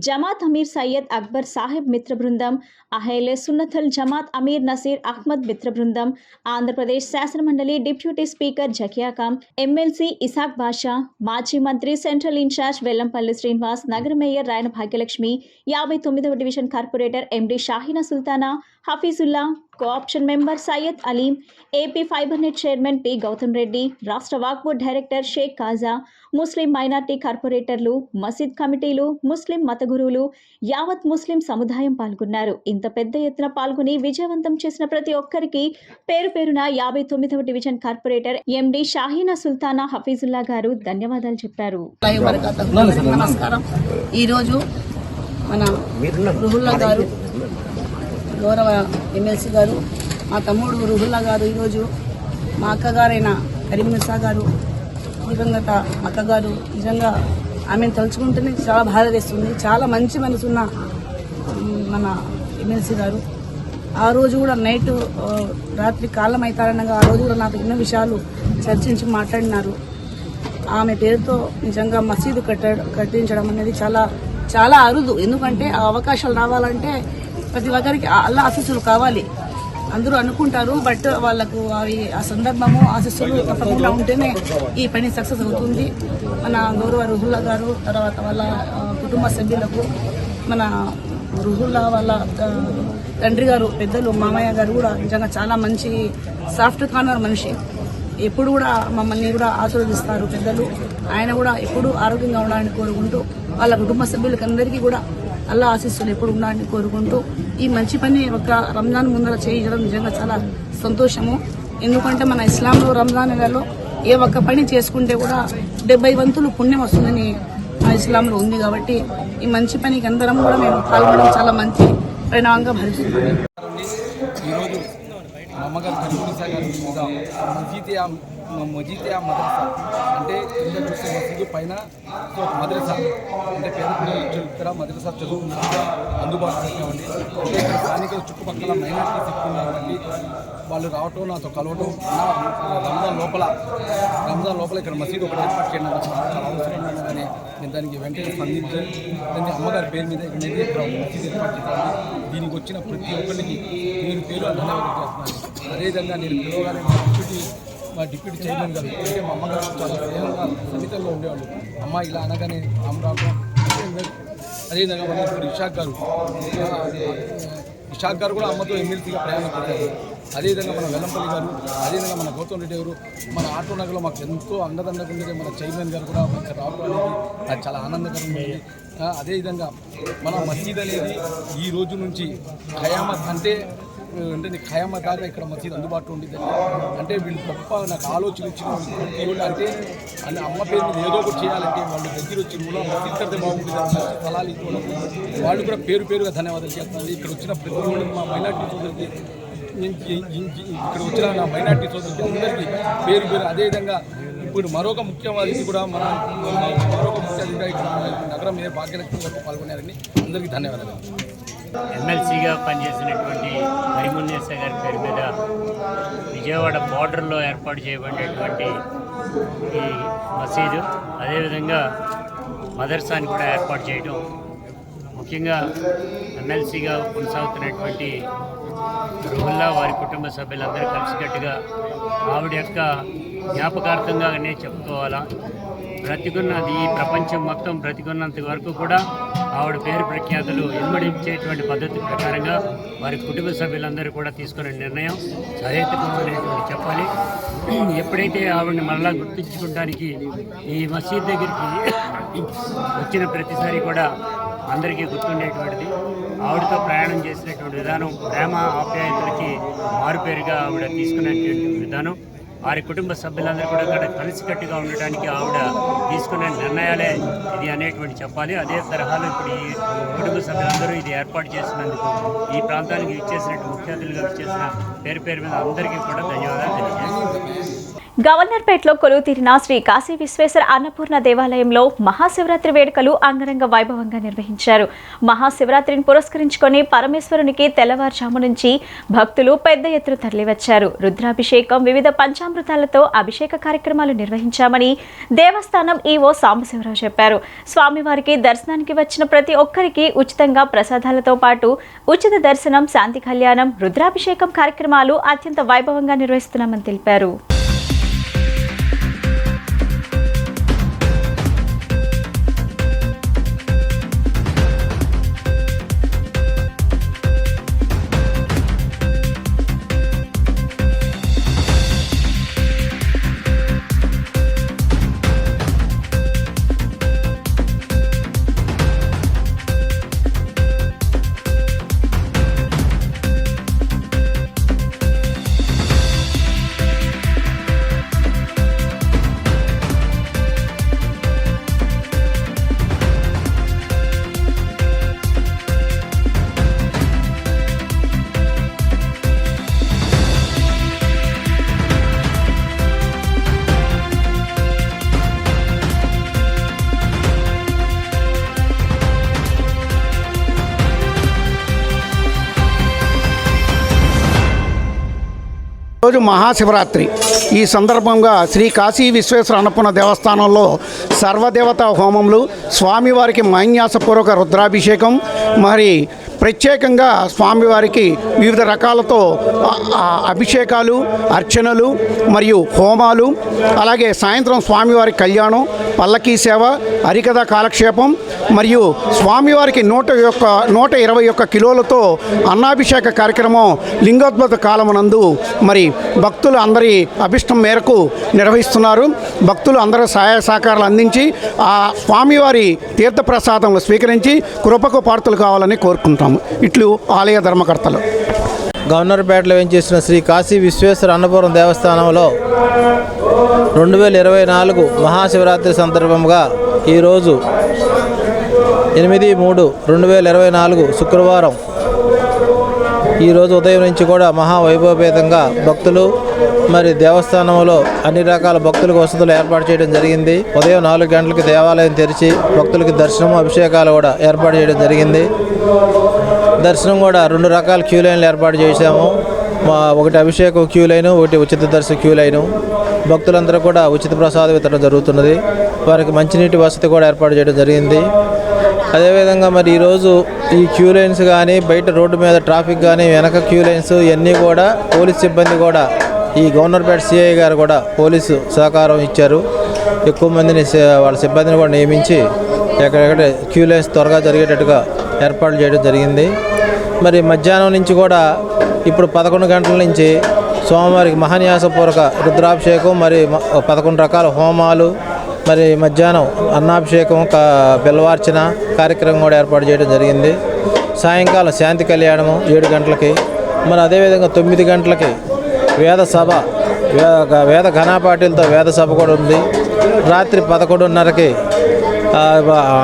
జమాత్ అమీర్ సయ్యద్ అక్బర్ సాహిబ్ మిత్ర బృందం, అహేలే సున్నతుల్ జమాత్ అమీర్ నసీర్ అహ్మద్ మిత్ర బృందం, ఆంధ్రప్రదేశ్ శాసనమండలి deputy speaker Zakia Khan, MLC Isaq Basha, మాజీ మంత్రి సెంట్రల్ ఇన్ఛార్జ్ వెల్లంపల్లి శ్రీనివాస్, నగర మేయర్ రాయన భాగ్యలక్ష్మి, 59వ division corporator MD Shahina Sultana Hafeezullah, co-option member Syed Aleem, AP fibre net chairman P Gautam Reddy, రాష్ట్ర Waqf board director Sheikh Khaja, Muslim minority కార్పొరేటర్లు, మసీద్ కమిటీలు, ముస్లిం మత గురువులు, యావత్ ముస్లిం సముదాయం పాల్గొన్నారు. ఇంత పెద్ద ఎత్తున పాల్గొని విజయవంతం చేసిన ప్రతి ఒక్కరికి పేరు పేరున 59వ division corporator MD Shaheena Sultana Hafeezullah గారు ధన్యవాదాలు చెప్పారు. నమస్కారం. ఈరోజు మన రుహుల్లా గారు, గౌరవ ఎమ్మెల్సీ గారు, మా తమ్ముడు రుహుల్లా గారు, ఈరోజు మా అక్కగారైన కరీమున్నీసా గారు, దివంగత అక్కగారు, నిజంగా ఆమెను తలుచుకుంటేనే చాలా బాధ వేస్తుంది. చాలా మంచి మనసున్న మన ఎమ్మెల్సీ గారు. ఆ రోజు కూడా నైట్ రాత్రి కాలం అయితారనగా ఆ రోజు కూడా నాకు ఎన్నో విషయాలు చర్చించి మాట్లాడినారు. ఆమె పేరుతో నిజంగా మసీదు కట్టించడం అనేది చాలా చాలా అరుదు. ఎందుకంటే ఆ అవకాశాలు రావాలంటే ప్రతి ఒక్కరికి అల్లా ఆశీస్సులు కావాలి. అందరూ అనుకుంటారు, బట్ వాళ్ళకు అవి ఆ సందర్భము ఆశీస్సులు తప్పకుండా ఉంటేనే ఈ పని సక్సెస్ అవుతుంది. మన గౌరవ రుహుల్లా గారు, తర్వాత వాళ్ళ కుటుంబ సభ్యులకు, మన రుహుల్లా వాళ్ళ తండ్రి గారు, పెద్దలు మామయ్య గారు కూడా నిజంగా చాలా మంచి సాఫ్ట్ కార్నర్ మనిషి. ఎప్పుడు కూడా మమ్మల్ని కూడా ఆశీర్వదిస్తారు పెద్దలు. ఆయన కూడా ఎప్పుడు ఆరోగ్యంగా ఉండాలని కోరుకుంటూ, వాళ్ళ కుటుంబ సభ్యులకి అందరికీ కూడా అల్లా ఆశీస్సులు ఎప్పుడు ఉండాలని కోరుకుంటూ, ఈ మంచి పని ఒక రంజాన్ ముందర చేయించడం నిజంగా చాలా సంతోషము. ఎందుకంటే మన ఇస్లాంలో రంజాన్ నెలలో ఏ ఒక్క పని చేసుకుంటే కూడా 70 వంతులు పుణ్యం వస్తుందని మన ఇస్లాంలో ఉంది. కాబట్టి ఈ మంచి పనికి అందరం కూడా మేము పాల్గొనడం చాలా మంచి పరిణామంగా భావిస్తున్నాం. ఈరోజు మా అమ్మగారు కరీమున్నీసా గారి మీద మజీతియా మదరసా అంటే కింద చూస్తే మసీదు పైన ఒక మదరసా అంటే పేద పిల్లలు ఇక్కడ మదరసా చదువుకున్నట్టుగా అందుబాటులో పెట్టామండి. అంటే ఇక్కడ స్థానిక చుట్టుపక్కల మైనార్టీస్ ఎక్కువ ఉన్నారండి. వాళ్ళు రావటం, నాతో కలవటం, రంజాన్ లోపల ఇక్కడ మసీదు ఒకటి ఏర్పాటు చేయడం చాలా అవసరం కానీ నేను దానికి వెంటనే స్పందించి దాన్ని అమ్మగారి పేరు మీద ఇక్కడ మసీదు ఏర్పాటు చేశాను. దీనికి వచ్చిన ప్రతి ఒక్కరికి పేరు ధన్యవాదాలు చేస్తున్నాను. అదేవిధంగా నేను పిలవగానే మా డిప్యూటీ చైర్మన్ గారు అంటే మా అమ్మగారు చాలా స్నేహంగా సన్నిహితంగా ఉండేవాళ్ళు. అమ్మ ఇలా అనగానే రామరామ. అదేవిధంగా మన ఇప్పుడు ఇషాక్ గారు కూడా అమ్మతో ఎమ్మెల్సీగా ప్రయాణం చేశారు. అదేవిధంగా మన వెల్లంపల్లి గారు, అదేవిధంగా మన గౌతమ్ రెడ్డి గారు, మన ఆటో నగర్లో మాకు ఎంతో అండదండగా ఉండేది మన చైర్మన్ గారు కూడా మనకి రావడం అనేది అది చాలా ఆనందకరంగా ఉంది. అదేవిధంగా మన మసీద్ అనేది ఈ రోజు నుంచి ఖయామత్ అంటే ఖయామత్ దాకా ఇక్కడ మసీద్ అందుబాటులో ఉండేది. అంటే వీళ్ళు గొప్ప నాకు ఆలోచన ఇచ్చిన వాళ్ళు అంటే అమ్మ పేరు మీద ఏదో ఒకటి చేయాలంటే వాళ్ళు దగ్గర వచ్చి మసీద్ కడితే బాగుంటుంది మంచి స్థలాలు ఇవ్వడం వాళ్ళు కూడా పేరుగా ధన్యవాదాలు చేస్తున్నారు. ఇక్కడ వచ్చిన ప్రతి ఒక్కరికి మా మైనార్టీ సోదరులకి ఇక్కడ వచ్చిన నా మైనార్టీ సోదరులకి అందరికీ పేరు అదేవిధంగా ఇప్పుడు మరొక ముఖ్యవాదికి కూడా మరొక ముఖ్య అతిథిగా ఇక్కడ నగరం మేయర్ భాగ్యలక్ష్మి గారు పాల్గొన్నారని అందరికీ ధన్యవాదాలు. ఎమ్మెల్సీగా పనిచేసినటువంటి కరీమున్నీసా గారి పేరు మీద విజయవాడ బార్డర్లో ఏర్పాటు చేయబడినటువంటి ఈ మసీదు, అదేవిధంగా మదర్సాని కూడా ఏర్పాటు చేయడం, ముఖ్యంగా ఎమ్మెల్సీగా కొనసాగుతున్నటువంటి రుహుల్లా వారి కుటుంబ సభ్యులందరూ కలిసికట్టుగా ఆవిడ యొక్క జ్ఞాపకార్థంగానే చెప్పుకోవాలా. బ్రతికున్నది ఈ ప్రపంచం మొత్తం బ్రతికున్నంత వరకు కూడా ఆవిడ పేరు ప్రఖ్యాతులు ఇన్మడించేటువంటి పద్ధతి ప్రకారంగా వారి కుటుంబ సభ్యులందరూ కూడా తీసుకునే నిర్ణయం సహేతుకమైనటువంటి చెప్పాలి. ఎప్పుడైతే ఆవిడని మరలా గుర్తించుకోవడానికి ఈ మసీద్ దగ్గరికి వచ్చిన ప్రతిసారి కూడా అందరికీ గుర్తుండేటువంటిది ఆవిడతో ప్రయాణం చేసినటువంటి విధానం, ప్రేమ ఆప్యాయతలకి మారుపేరుగా ఆవిడ తీసుకునేటువంటి విధానం, వారి కుటుంబ సభ్యులందరూ కూడా ఇక్కడ కలిసికట్టుగా ఉండటానికి ఆవిడ తీసుకునే నిర్ణయాలే ఇది అనేటువంటి చెప్పాలి. అదే తరహాలో ఇప్పుడు ఈ కుటుంబ సభ్యులందరూ ఇది ఏర్పాటు చేసినందుకు ఈ ప్రాంతానికి ఇచ్చేసినట్టు ముఖ్య అతిథులుగా ఇచ్చేసిన పేరు మీద అందరికీ కూడా ధన్యవాదాలు తెలియజేస్తున్నాను. గవర్నర్పేటలో కొలువు తీరిన శ్రీ కాశీ విశ్వేశ్వర అన్నపూర్ణ దేవాలయంలో మహాశివరాత్రి వేడుకలు అంగరంగ వైభవంగా నిర్వహించారు. మహాశివరాత్రిని పురస్కరించుకొని పరమేశ్వరునికి తెల్లవారుజాము నుంచి భక్తులు పెద్ద ఎత్తున తరలివచ్చారు. రుద్రాభిషేకం, వివిధ పంచామృతాలతో అభిషేక కార్యక్రమాలు నిర్వహించామని దేవస్థానం ఈవో సాంబశివరావు చెప్పారు. స్వామివారికి దర్శనానికి వచ్చిన ప్రతి ఒక్కరికి ఉచితంగా ప్రసాదాలతో పాటు ఉచిత దర్శనం, శాంతి కళ్యాణం, రుద్రాభిషేకం కార్యక్రమాలు అత్యంత వైభవంగా నిర్వహిస్తున్నామని తెలిపారు. రోజు మహాశివరాత్రి. ఈ సందర్భంగా శ్రీ కాశీ విశ్వేశ్వర అన్నపూర్ణ దేవస్థానంలో సర్వదేవతా హోమములు, స్వామివారికి మహాన్యాసపూర్వక రుద్రాభిషేకం, మరి ప్రత్యేకంగా స్వామివారికి వివిధ రకాలతో అభిషేకాలు, అర్చనలు మరియు హోమాలు, అలాగే సాయంత్రం స్వామివారి కళ్యాణం, పల్లకీ సేవ, హరికథ కాలక్షేపం మరియు స్వామివారికి 121 కిలోలతో అన్నాభిషేక కార్యక్రమం లింగోద్భవ కాలమునందు మరి భక్తులు అందరి అభిష్టం మేరకు నిర్వహిస్తున్నారు. భక్తులు అందరూ సహాయ సహకారాలు అందించి ఆ స్వామివారి తీర్థప్రసాదములు స్వీకరించి కృపకు పాత్రులు కావాలని కోరుకుంటాము. ఇట్లు ఆలయ ధర్మకర్తలు. గవర్నర్పేటలో వేయించేసిన శ్రీ కాశీ విశ్వేశ్వర అన్నపూర్ణ దేవస్థానంలో 2024 మహాశివరాత్రి సందర్భంగా ఈరోజు 8/3/2024 శుక్రవారం ఈరోజు ఉదయం నుంచి కూడా మహావైభవపేతంగా భక్తులు మరి దేవస్థానంలో అన్ని రకాల భక్తులకు వసతులు ఏర్పాటు చేయడం జరిగింది. ఉదయం 4 గంటలకి దేవాలయం తెరిచి భక్తులకి దర్శనం, అభిషేకాలు కూడా ఏర్పాటు చేయడం జరిగింది. దర్శనం కూడా 2 రకాల క్యూ లైన్లు ఏర్పాటు చేశాము. ఒకటి అభిషేకం క్యూ లైను, ఒకటి ఉచిత దర్శన క్యూ లైను. భక్తులందరూ కూడా ఉచిత ప్రసాద వితరణ జరుగుతున్నది. వారికి మంచినీటి వసతి కూడా ఏర్పాటు చేయడం జరిగింది. అదేవిధంగా మరి ఈరోజు ఈ క్యూ లైన్స్ కానీ, బయట రోడ్డు మీద ట్రాఫిక్ కానీ, వెనక క్యూ లైన్స్ ఇవన్నీ కూడా పోలీస్ సిబ్బంది కూడా ఈ గవర్నర్పేట సిఐ గారు కూడా పోలీసు సహకారం ఇచ్చారు. ఎక్కువ మందిని వాళ్ళ సిబ్బందిని కూడా నియమించి ఎక్కడెక్కడ క్యూ లైన్స్ త్వరగా జరిగేటట్టుగా ఏర్పాట్లు చేయడం జరిగింది. మరి మధ్యాహ్నం నుంచి కూడా ఇప్పుడు 11 గంటల నుంచి స్వామివారికి మహాన్యాసపూర్వక రుద్రాభిషేకం, మరి 11 రకాల హోమాలు, మరి మధ్యాహ్నం అన్నాభిషేకం, బిల్వార్చన కార్యక్రమం కూడా ఏర్పాటు చేయడం జరిగింది. సాయంకాలం శాంతి కళ్యాణము 7 గంటలకి, మరి అదేవిధంగా 9 గంటలకి వేద సభ, వేద ఘనాపాఠీలతో వేద సభ కూడా ఉంది. రాత్రి 11:30కి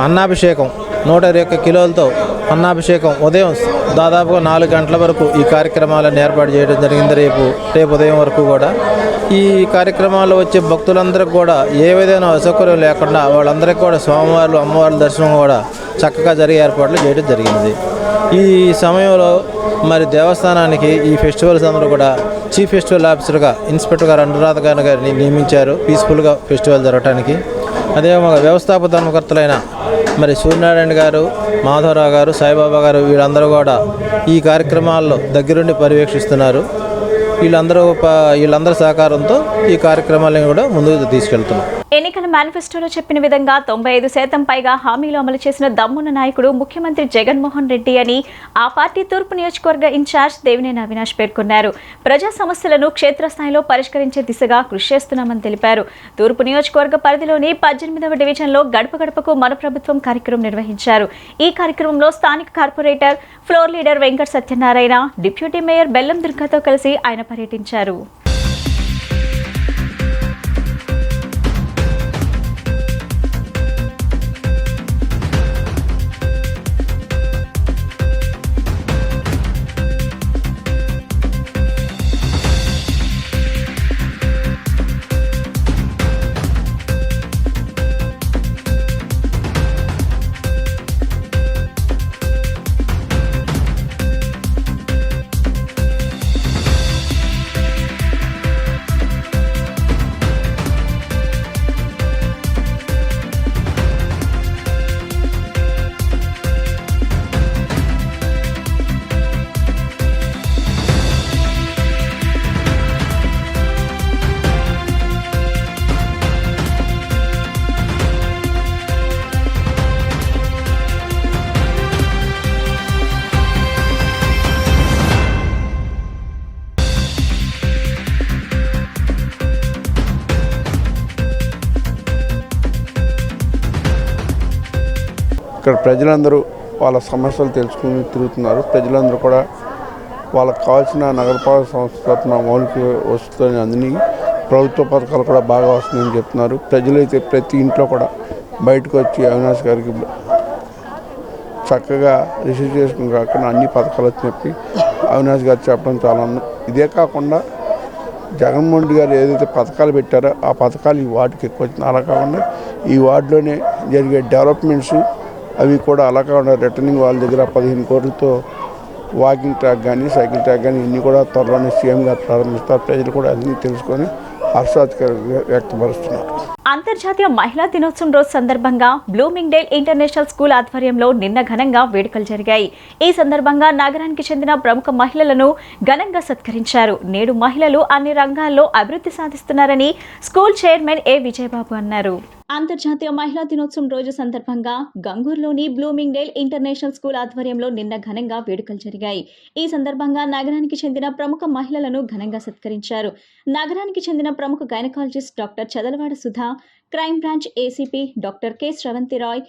అన్నాభిషేకం 121 కిలోలతో అన్నాభిషేకం ఉదయం దాదాపుగా 4 గంటల వరకు ఈ కార్యక్రమాలను ఏర్పాటు చేయడం జరిగింది. రేపు ఉదయం వరకు కూడా ఈ కార్యక్రమాల్లో వచ్చే భక్తులందరికీ కూడా ఏ విధమైన అసౌకర్యం లేకుండా వాళ్ళందరికీ కూడా స్వామివార్లు అమ్మవార్ల దర్శనం కూడా చక్కగా జరిగే ఏర్పాట్లు చేయడం జరిగింది. ఈ సమయంలో మరి దేవస్థానానికి ఈ ఫెస్టివల్స్ అందరూ కూడా చీఫ్ ఫెస్టివల్ ఆఫీసర్గా ఇన్స్పెక్టర్ గారు అనురాధ గారిని నియమించారు పీస్ఫుల్గా ఫెస్టివల్ జరగడానికి. అదేవిధంగా వ్యవస్థాపక ధర్మకర్తలైన మరి సూర్యనారాయణ గారు, మాధవరావు గారు, సాయిబాబా గారు వీళ్ళందరూ కూడా ఈ కార్యక్రమాల్లో దగ్గరుండి పర్యవేక్షిస్తున్నారు. వీళ్ళందరి సహకారంతో ఈ కార్యక్రమాలను కూడా ముందుకు తీసుకెళ్తున్నాం. ఎన్నికల మేనిఫెస్టోలో చెప్పిన విధంగా 95% పైగా హామీలు అమలు చేసిన దమ్మున్న నాయకుడు ముఖ్యమంత్రి జగన్మోహన్ రెడ్డి అని ఆ పార్టీ తూర్పు నియోజకవర్గ ఇన్ఛార్జ్ దేవినేని అవినాష్ పేర్కొన్నారు. ప్రజా సమస్యలను క్షేత్రస్థాయిలో పరిష్కరించే దిశగా కృషి చేస్తున్నామని తెలిపారు. తూర్పు నియోజకవర్గ పరిధిలోని 18వ డివిజన్లో గడప గడపకు మన ప్రభుత్వం కార్యక్రమం నిర్వహించారు. ఈ కార్యక్రమంలో స్థానిక corporator floor leader Venkata Satyanarayana, deputy mayor బెల్లం దుర్గతో కలిసి ఆయన పర్యటించారు. ఇక్కడ ప్రజలందరూ వాళ్ళ సమస్యలు తెలుసుకుని తిరుగుతున్నారు. ప్రజలందరూ కూడా వాళ్ళకు కావాల్సిన నగరపాలక సంస్థ తరఫున మౌలిక వస్తువులని అందిని ప్రభుత్వ పథకాలు కూడా బాగా వస్తున్నాయని చెప్తున్నారు. ప్రజలైతే ప్రతి ఇంట్లో కూడా బయటకు వచ్చి అవినాష్ గారికి చక్కగా రిసీవ్ చేసుకుని కాకుండా అన్ని పథకాలు వచ్చినప్పి అవినాష్ గారు చెప్పడం చాలా. ఇదే కాకుండా జగన్మోహన్ రెడ్డి గారు ఏదైతే పథకాలు పెట్టారో ఆ పథకాలు ఈ వార్డుకి ఎక్కువ వచ్చింది. అలా కాకుండా ఈ వార్డులోనే జరిగే డెవలప్మెంట్స్ అవి కూడా అలా కాకుండా రిటర్నింగ్ వాళ్ళ దగ్గర 15 కోట్లతో వాకింగ్ ట్రాక్ కానీ సైకిల్ ట్రాక్ కానీ ఇన్ని కూడా త్వరలోనే సీఎం గారు ప్రారంభిస్తారు. ప్రజలు కూడా అన్ని తెలుసుకొని హర్షాధికారంగా వ్యక్తపరుస్తున్నారు. అంతర్జాతీయ మహిళా దినోత్సవం రోజు సందర్భంగా బ్లూమింగ్డేల్ ఇంటర్నేషనల్ స్కూల్ ఆధ్వర్యంలో నిన్న ఘనంగా వేడుకలు జరిగాయి. ఈ సందర్భంగా నగరానికి చెందిన ప్రముఖ మహిళలను ఘనంగా సత్కరించారు. నేడు మహిళలు అన్ని రంగాల్లో అభివృద్ధి సాధిస్తున్నారని స్కూల్ చైర్మన్ ఏ విజయబాబు అన్నారు. అంతర్జాతీయ మహిళా దినోత్సవం రోజు సందర్భంగా గంగూరులోని బ్లూమింగ్డేల్ ఇంటర్నేషనల్ స్కూల్ ఆధ్వర్యంలో నిన్న ఘనంగా వేడుకలు జరిగాయి. ఈ సందర్భంగా నగరానికి చెందిన ప్రముఖ మహిళలను ఘనంగా సత్కరించారు. నగరానికి చెందిన ప్రముఖ gynaecologist doctor Chadalavada Sudha, crime branch ACP doctor K Sravanthi Roy,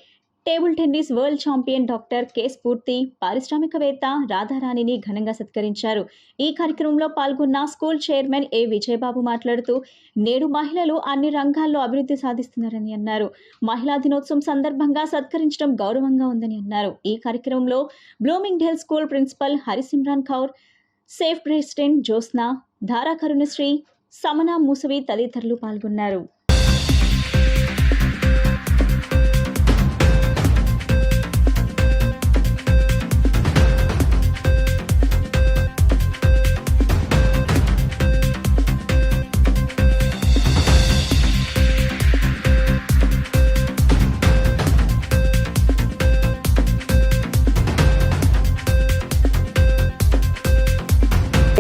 table tennis world champion doctor K Spoorthi, పారిశ్రామికవేత్త రాధారాణిని ఘనంగా సత్కరించారు. ఈ కార్యక్రమంలో పాల్గొన్న స్కూల్ చైర్మన్ ఏ విజయబాబు మాట్లాడుతూ నేడు మహిళలు అన్ని రంగాల్లో అభివృద్ధి సాధిస్తున్నారని అన్నారు. మహిళా దినోత్సవం సందర్భంగా సత్కరించడం గౌరవంగా ఉందని అన్నారు. ఈ కార్యక్రమంలో Bloomingdale school principal Harsimran Kaur, safe president Jyotsna, Dhara Karunasri, Samana Moosavi తదితరులు పాల్గొన్నారు.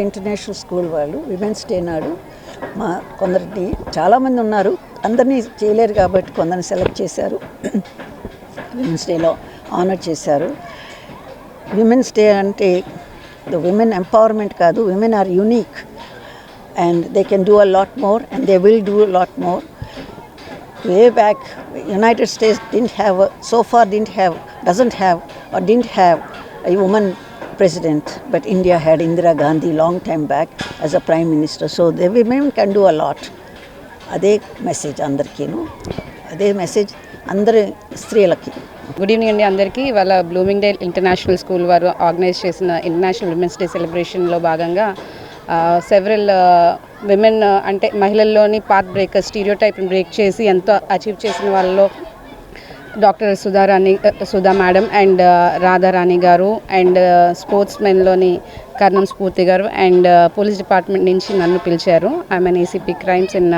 ఇంటర్నేషనల్ స్కూల్ వాళ్ళు విమెన్స్ డే నాడు మా కొందరిని చాలామంది ఉన్నారు, అందరినీ చేయలేరు కాబట్టి కొందరిని సెలెక్ట్ చేశారు. విమెన్స్ డేలో ఆనర్ చేశారు. విమెన్స్ డే అంటే ద విమెన్ ఎంపవర్మెంట్ కాదు, women are unique and they can do a lot more and they will do a lot more. Way back, United States doesn't have a woman president, but India had Indira Gandhi long time back as a prime minister. So the women can do a lot. అదే message అందరికీను, అదే message అందరి స్త్రీలకి. Good evening అండి అందరికీ. ఇవాళ blooming day international school వారు organise చేసిన international women's day సెలబ్రేషన్లో భాగంగా సెవరల్ విమెన్ అంటే మహిళల్లోని పాత్ బ్రేక్ స్టీరియోటైప్ని బ్రేక్ చేసి ఎంతో అచీవ్ చేసిన వాళ్ళలో doctor Sudha madam and Radharani గారు, అండ్ స్పోర్ట్స్ మెన్లోని కర్ణం స్ఫూర్తి గారు, అండ్ పోలీస్ డిపార్ట్మెంట్ నుంచి నన్ను పిలిచారు. I'm ACP crimes in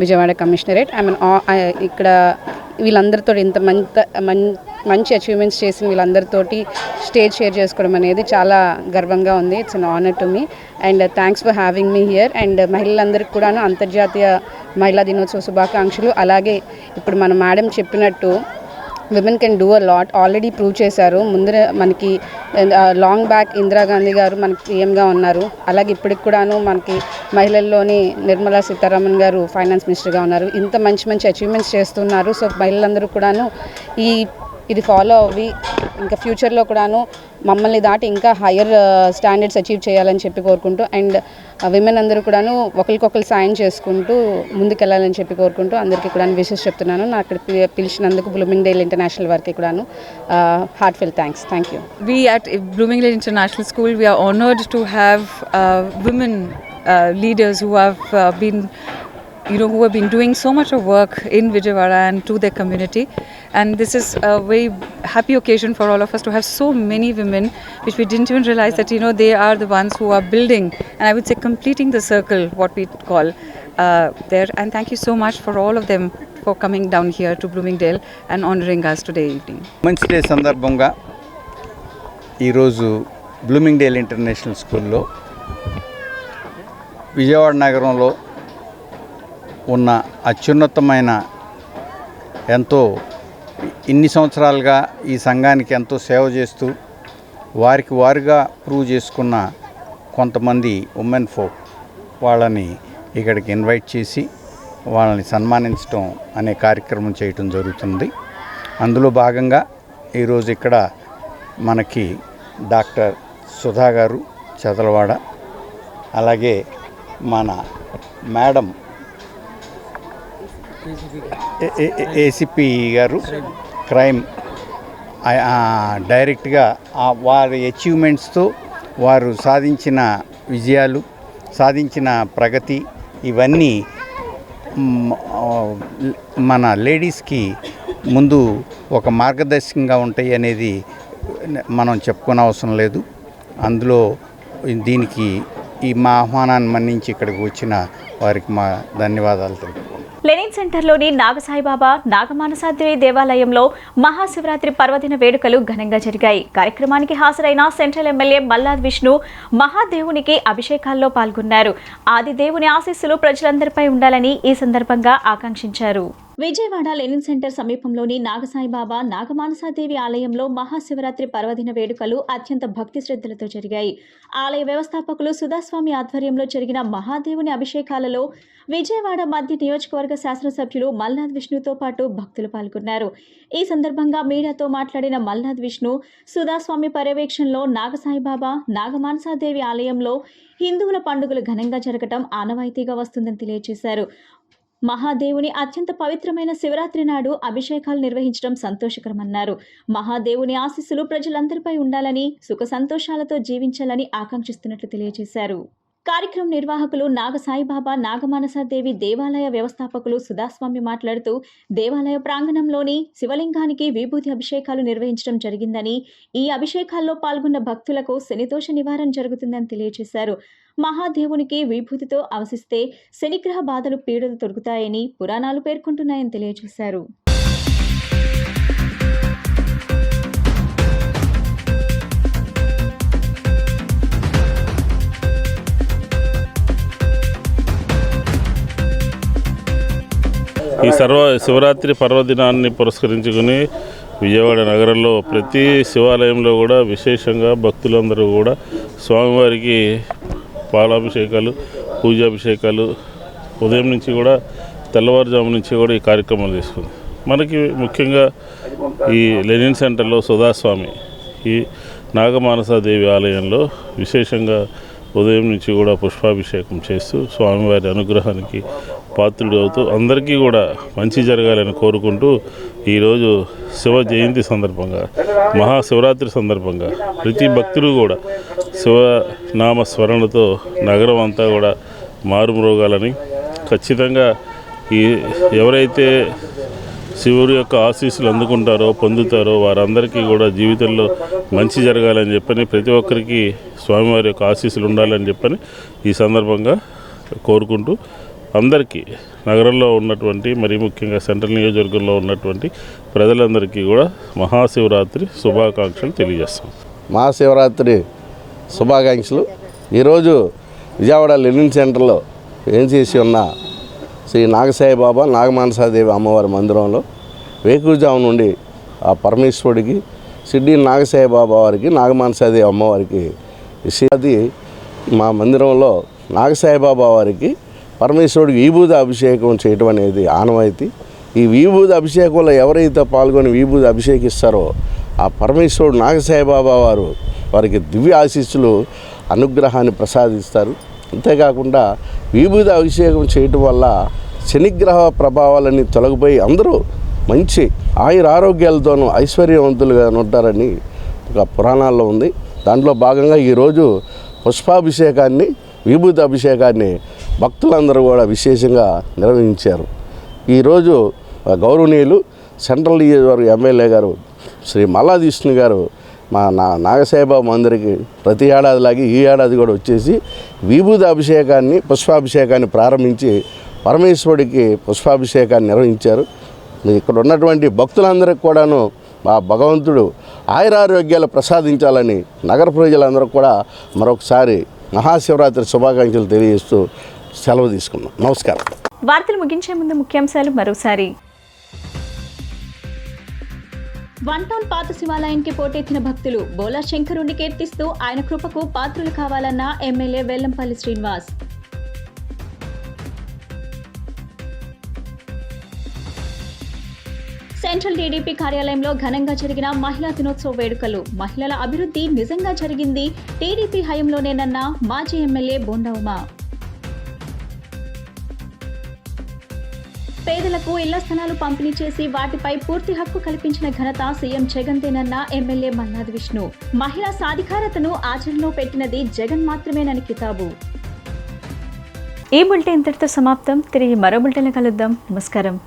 Vijayawada commissionerate. ఇక్కడ వీళ్ళందరితో ఇంత మంచి అచీవ్మెంట్స్ చేసిన వీళ్ళందరితోటి స్టేజ్ షేర్ చేసుకోవడం అనేది చాలా గర్వంగా ఉంది. It's an honour to me and thanks for having me here. And మహిళలందరికీ కూడాను అంతర్జాతీయ మహిళా దినోత్సవ శుభాకాంక్షలు. అలాగే ఇప్పుడు మన మేడం చెప్పినట్టు women can do a lot, already prove చేశారు. ముందర మనకి లాంగ్ బ్యాక్ ఇందిరాగాంధీ గారు మనకి పీఎంగా ఉన్నారు. అలాగే ఇప్పటికి కూడాను మనకి మహిళల్లోని నిర్మలా సీతారామన్ గారు ఫైనాన్స్ మినిస్టర్గా ఉన్నారు. ఇంత మంచి అచీవ్మెంట్స్ చేస్తున్నారు. సో మహిళలందరూ కూడాను ఇది ఫాలో అవ్వి ఇంకా ఫ్యూచర్లో కూడాను మమ్మల్ని దాటి ఇంకా హయ్యర్ స్టాండర్డ్స్ అచీవ్ చేయాలని చెప్పి కోరుకుంటూ, అండ్ విమెన్ అందరూ కూడాను ఒకరికొకరు సాయం చేసుకుంటూ ముందుకెళ్ళాలని చెప్పి కోరుకుంటూ అందరికీ కూడా విషెస్ చెప్తున్నాను. నాకు ఇక్కడ పిలిచినందుకు బ్లూమింగ్ డేల్ ఇంటర్నేషనల్ వారికి కూడాను heartfelt thanks. Thank you. We at Blooming Dale International School, we are honored to have women leaders who have who have been doing so much of work in Vijayawada and to their community, and this is a very happy occasion for all of us to have so many women, which we didn't even realize that they are the ones who are building, and I would say completing the circle, what we call there. And thank you so much for all of them for coming down here to Bloomingdale and honoring us today evening. Women's Day సందర్భంగా ఈరోజు Bloomingdale international స్కూల్లో విజయవాడ నగరంలో ఉన్న అత్యున్నతమైన ఎంతో ఇన్ని సంవత్సరాలుగా ఈ సంఘానికి ఎంతో సేవ చేస్తూ వారుగా ప్రూవ్ చేసుకున్న కొంతమంది ఉమెన్ ఫోక్ వాళ్ళని ఇక్కడికి ఇన్వైట్ చేసి వాళ్ళని సన్మానించడం అనే కార్యక్రమం చేయటం జరుగుతుంది. అందులో భాగంగా ఈరోజు ఇక్కడ మనకి డాక్టర్ సుధా గారు చదలవాడ, అలాగే మన మేడం ఏసీపీ గారు క్రైమ్ డైరెక్ట్గా వారి అచీవ్మెంట్స్తో వారు సాధించిన విజయాలు, సాధించిన ప్రగతి ఇవన్నీ మన లేడీస్కి ముందు ఒక మార్గదర్శకంగా ఉంటాయి అనేది మనం చెప్పుకోని అవసరం లేదు. అందులో దీనికి మా ఆహ్వానాన్ని మన్నించి ఇక్కడికి వచ్చిన వారికి మా ధన్యవాదాలు తెలుపుకుంటున్నాం. లెనిన్ సెంటర్లోని నాగసాయిబాబా నాగమానసాదేవి దేవాలయంలో మహాశివరాత్రి పర్వదిన వేడుకలు ఘనంగా జరిగాయి. కార్యక్రమానికి హాజరైన సెంట్రల్ ఎమ్మెల్యే మల్లాద్ విష్ణు మహాదేవునికి అభిషేకాల్లో పాల్గొన్నారు. ఆదిదేవుని ఆశీస్సులు ప్రజలందరిపై ఉండాలని ఈ సందర్భంగా ఆకాంక్షించారు. విజయవాడ లెనిన్ సెంటర్ సమీపంలోని నాగసాయిబాబా నాగమానసాదేవి ఆలయంలో మహాశివరాత్రి పర్వదిన వేడుకలు అత్యంత భక్తి శ్రద్ధలతో జరిగాయి. ఆలయ వ్యవస్థాపకులు సుధాస్వామి ఆధ్వర్యంలో జరిగిన మహాదేవుని అభిషేకాలలో విజయవాడ మధ్య నియోజకవర్గ శాసనసభ్యులు మల్లాద్ విష్ణుతో పాటు భక్తులు పాల్గొన్నారు. ఈ సందర్భంగా మీడియాతో మాట్లాడిన మల్లాద్ విష్ణు సుధాస్వామి పర్యవేక్షణలో నాగసాయిబాబా నాగమానసాదేవి ఆలయంలో హిందువుల పండుగలు ఘనంగా జరగటం ఆనవాయితీగా వస్తుందని తెలియజేశారు. మహాదేవుని అత్యంత పవిత్రమైన శివరాత్రి నాడు అభిషేకాలు నిర్వహించడం సంతోషకరమన్నారు. మహాదేవుని ఆశీస్సులు ప్రజలందరిపై ఉండాలని, సుఖ సంతోషాలతో జీవించాలని ఆకాంక్షిస్తున్నట్లు తెలియజేశారు. కార్యక్రమం నిర్వాహకులు నాగసాయిబాబా నాగమానసాదేవి దేవాలయ వ్యవస్థాపకులు సుధాస్వామి మాట్లాడుతూ దేవాలయ ప్రాంగణంలోని శివలింగానికి విభూతి అభిషేకాలు నిర్వహించడం జరిగిందని, ఈ అభిషేకాల్లో పాల్గొన్న భక్తులకు శనిదోష నివారణ జరుగుతుందని తెలియజేశారు. మహాదేవునికి విభూతితో అవసిస్తే శనిగ్రహ బాధలు పీడలు తొలగుతాయని పురాణాలు పేర్కొంటున్నాయని తెలియజేశారు. ఈ శివరాత్రి పర్వదినాన్ని పురస్కరించుకుని విజయవాడ నగరంలో ప్రతి శివాలయంలో కూడా విశేషంగా భక్తులందరూ కూడా స్వామివారికి పాలాభిషేకాలు, పూజాభిషేకాలు ఉదయం నుంచి కూడా తెల్లవారుజాము నుంచి కూడా ఈ కార్యక్రమాలు తీసుకుంది. మనకి ముఖ్యంగా ఈ లెనిన్ సెంటర్లో సుధాస్వామి ఈ నాగమానసాదేవి ఆలయంలో విశేషంగా ఉదయం నుంచి కూడా పుష్పాభిషేకం చేస్తూ స్వామివారి అనుగ్రహానికి పాత్రుడు అవుతూ అందరికీ కూడా మంచి జరగాలని కోరుకుంటూ ఈరోజు శివ జయంతి సందర్భంగా, మహాశివరాత్రి సందర్భంగా ప్రతి భక్తులు కూడా శివనామ స్మరణతో నగరం అంతా కూడా మారుమ్రోగాలని, ఖచ్చితంగా ఎవరైతే శివుడి యొక్క ఆశీస్సులు అందుకుంటారో పొందుతారో వారందరికీ కూడా జీవితంలో మంచి జరగాలని చెప్పని, ప్రతి ఒక్కరికి స్వామివారి యొక్క ఆశీస్సులు ఉండాలని చెప్పని ఈ సందర్భంగా కోరుకుంటూ అందరికీ నగరంలో ఉన్నటువంటి మరి ముఖ్యంగా సెంట్రల్ నియోజకవర్గంలో ఉన్నటువంటి ప్రజలందరికీ కూడా మహాశివరాత్రి శుభాకాంక్షలు తెలియజేస్తాం. మహాశివరాత్రి శుభాకాంక్షలు. ఈరోజు విజయవాడ లెనిన్ సెంటర్లో ఏం చేసి ఉన్న శ్రీ నాగసాయిబాబా నాగమానసాదేవి అమ్మవారి మందిరంలో వేకువజాము నుండి ఆ పరమేశ్వరుడికి, సిడ్డి నాగసాయిబాబా వారికి, నాగమానసాదేవి అమ్మవారికి అది మా మందిరంలో నాగసాయిబాబా వారికి పరమేశ్వరుడికి విభూది అభిషేకం చేయడం అనేది ఆనవాయితీ. ఈ విభూది అభిషేకంలో ఎవరైతే పాల్గొని విభూది అభిషేకిస్తారో ఆ పరమేశ్వరుడు నాగసాయిబాబా వారు వారికి దివ్య ఆశీస్సులు, అనుగ్రహాన్ని ప్రసాదిస్తారు. అంతేకాకుండా విభూది అభిషేకం చేయటం వల్ల శనిగ్రహ ప్రభావాలన్నీ తొలగిపోయి అందరూ మంచి ఆయురారోగ్యాలతోనూ ఐశ్వర్యవంతులుగా ఉంటారని ఒక పురాణాల్లో ఉంది. దాంట్లో భాగంగా ఈరోజు పుష్పాభిషేకాన్ని, విభూతి అభిషేకాన్ని భక్తులందరూ కూడా విశేషంగా నిర్వహించారు. ఈరోజు గౌరవనీయులు సెంట్రల్ నియోజకవర్గ ఎమ్మెల్యే గారు శ్రీ మల్లాది విష్ణు గారు మా నాగసాయిబాబా మందిరికి ప్రతి ఏడాదిలాగే ఈ ఏడాది కూడా వచ్చేసి విభూతి అభిషేకాన్ని, పుష్పాభిషేకాన్ని ప్రారంభించి పరమేశ్వరుడికి పుష్పాభిషేకాన్ని నిర్వహించారు. ఇక్కడ ఉన్నటువంటి భక్తులందరికీ కూడాను ఆ భగవంతుడు ఆయురారోగ్యాలు ప్రసాదించాలని నగర ప్రజలందరూ కూడా మరొకసారి మహాశివరాత్రి శుభాకాంక్షలు తెలియజేస్తూ సెలవు తీసుకున్నాం. నమస్కారం. వార్తలు ముగించే ముందు ముఖ్యాంశాలు మరోసారి. వన్ టౌన్ పాత శివాలయానికి పోటెత్తిన భక్తులు బోలా శంకరుణ్ణి కీర్తిస్తూ ఆయన కృపకు పాత్రులు కావాలన్న MLA Vellampalli Srinivas. Central TDP కార్యాలయంలో ఘనంగా జరిగిన మహిళా దినోత్సవ వేడుకలు. మహిళల అభివృద్ధి నిజంగా జరిగింది టీడీపీ హయాంలోనేనన్న మాజీ ఎమ్మెల్యే బోండా ఉమా. పేదలకు ఇళ్ల స్థలాలు పంపిణీ చేసి వాటిపై పూర్తి హక్కు కల్పించిన ఘనత సీఎం జగన్దేనన్న ఎమ్మెల్యే మల్లాది విష్ణు. మహిళా సాధికారతను ఆచరణలో పెట్టినది జగన్ మాత్రమేనని కితాబు. ఈ బులెటిన్ ఇంతటితో సమాప్తం. తిరిగి మరో బులెటిన్లో కలుద్దాం. నమస్కారం.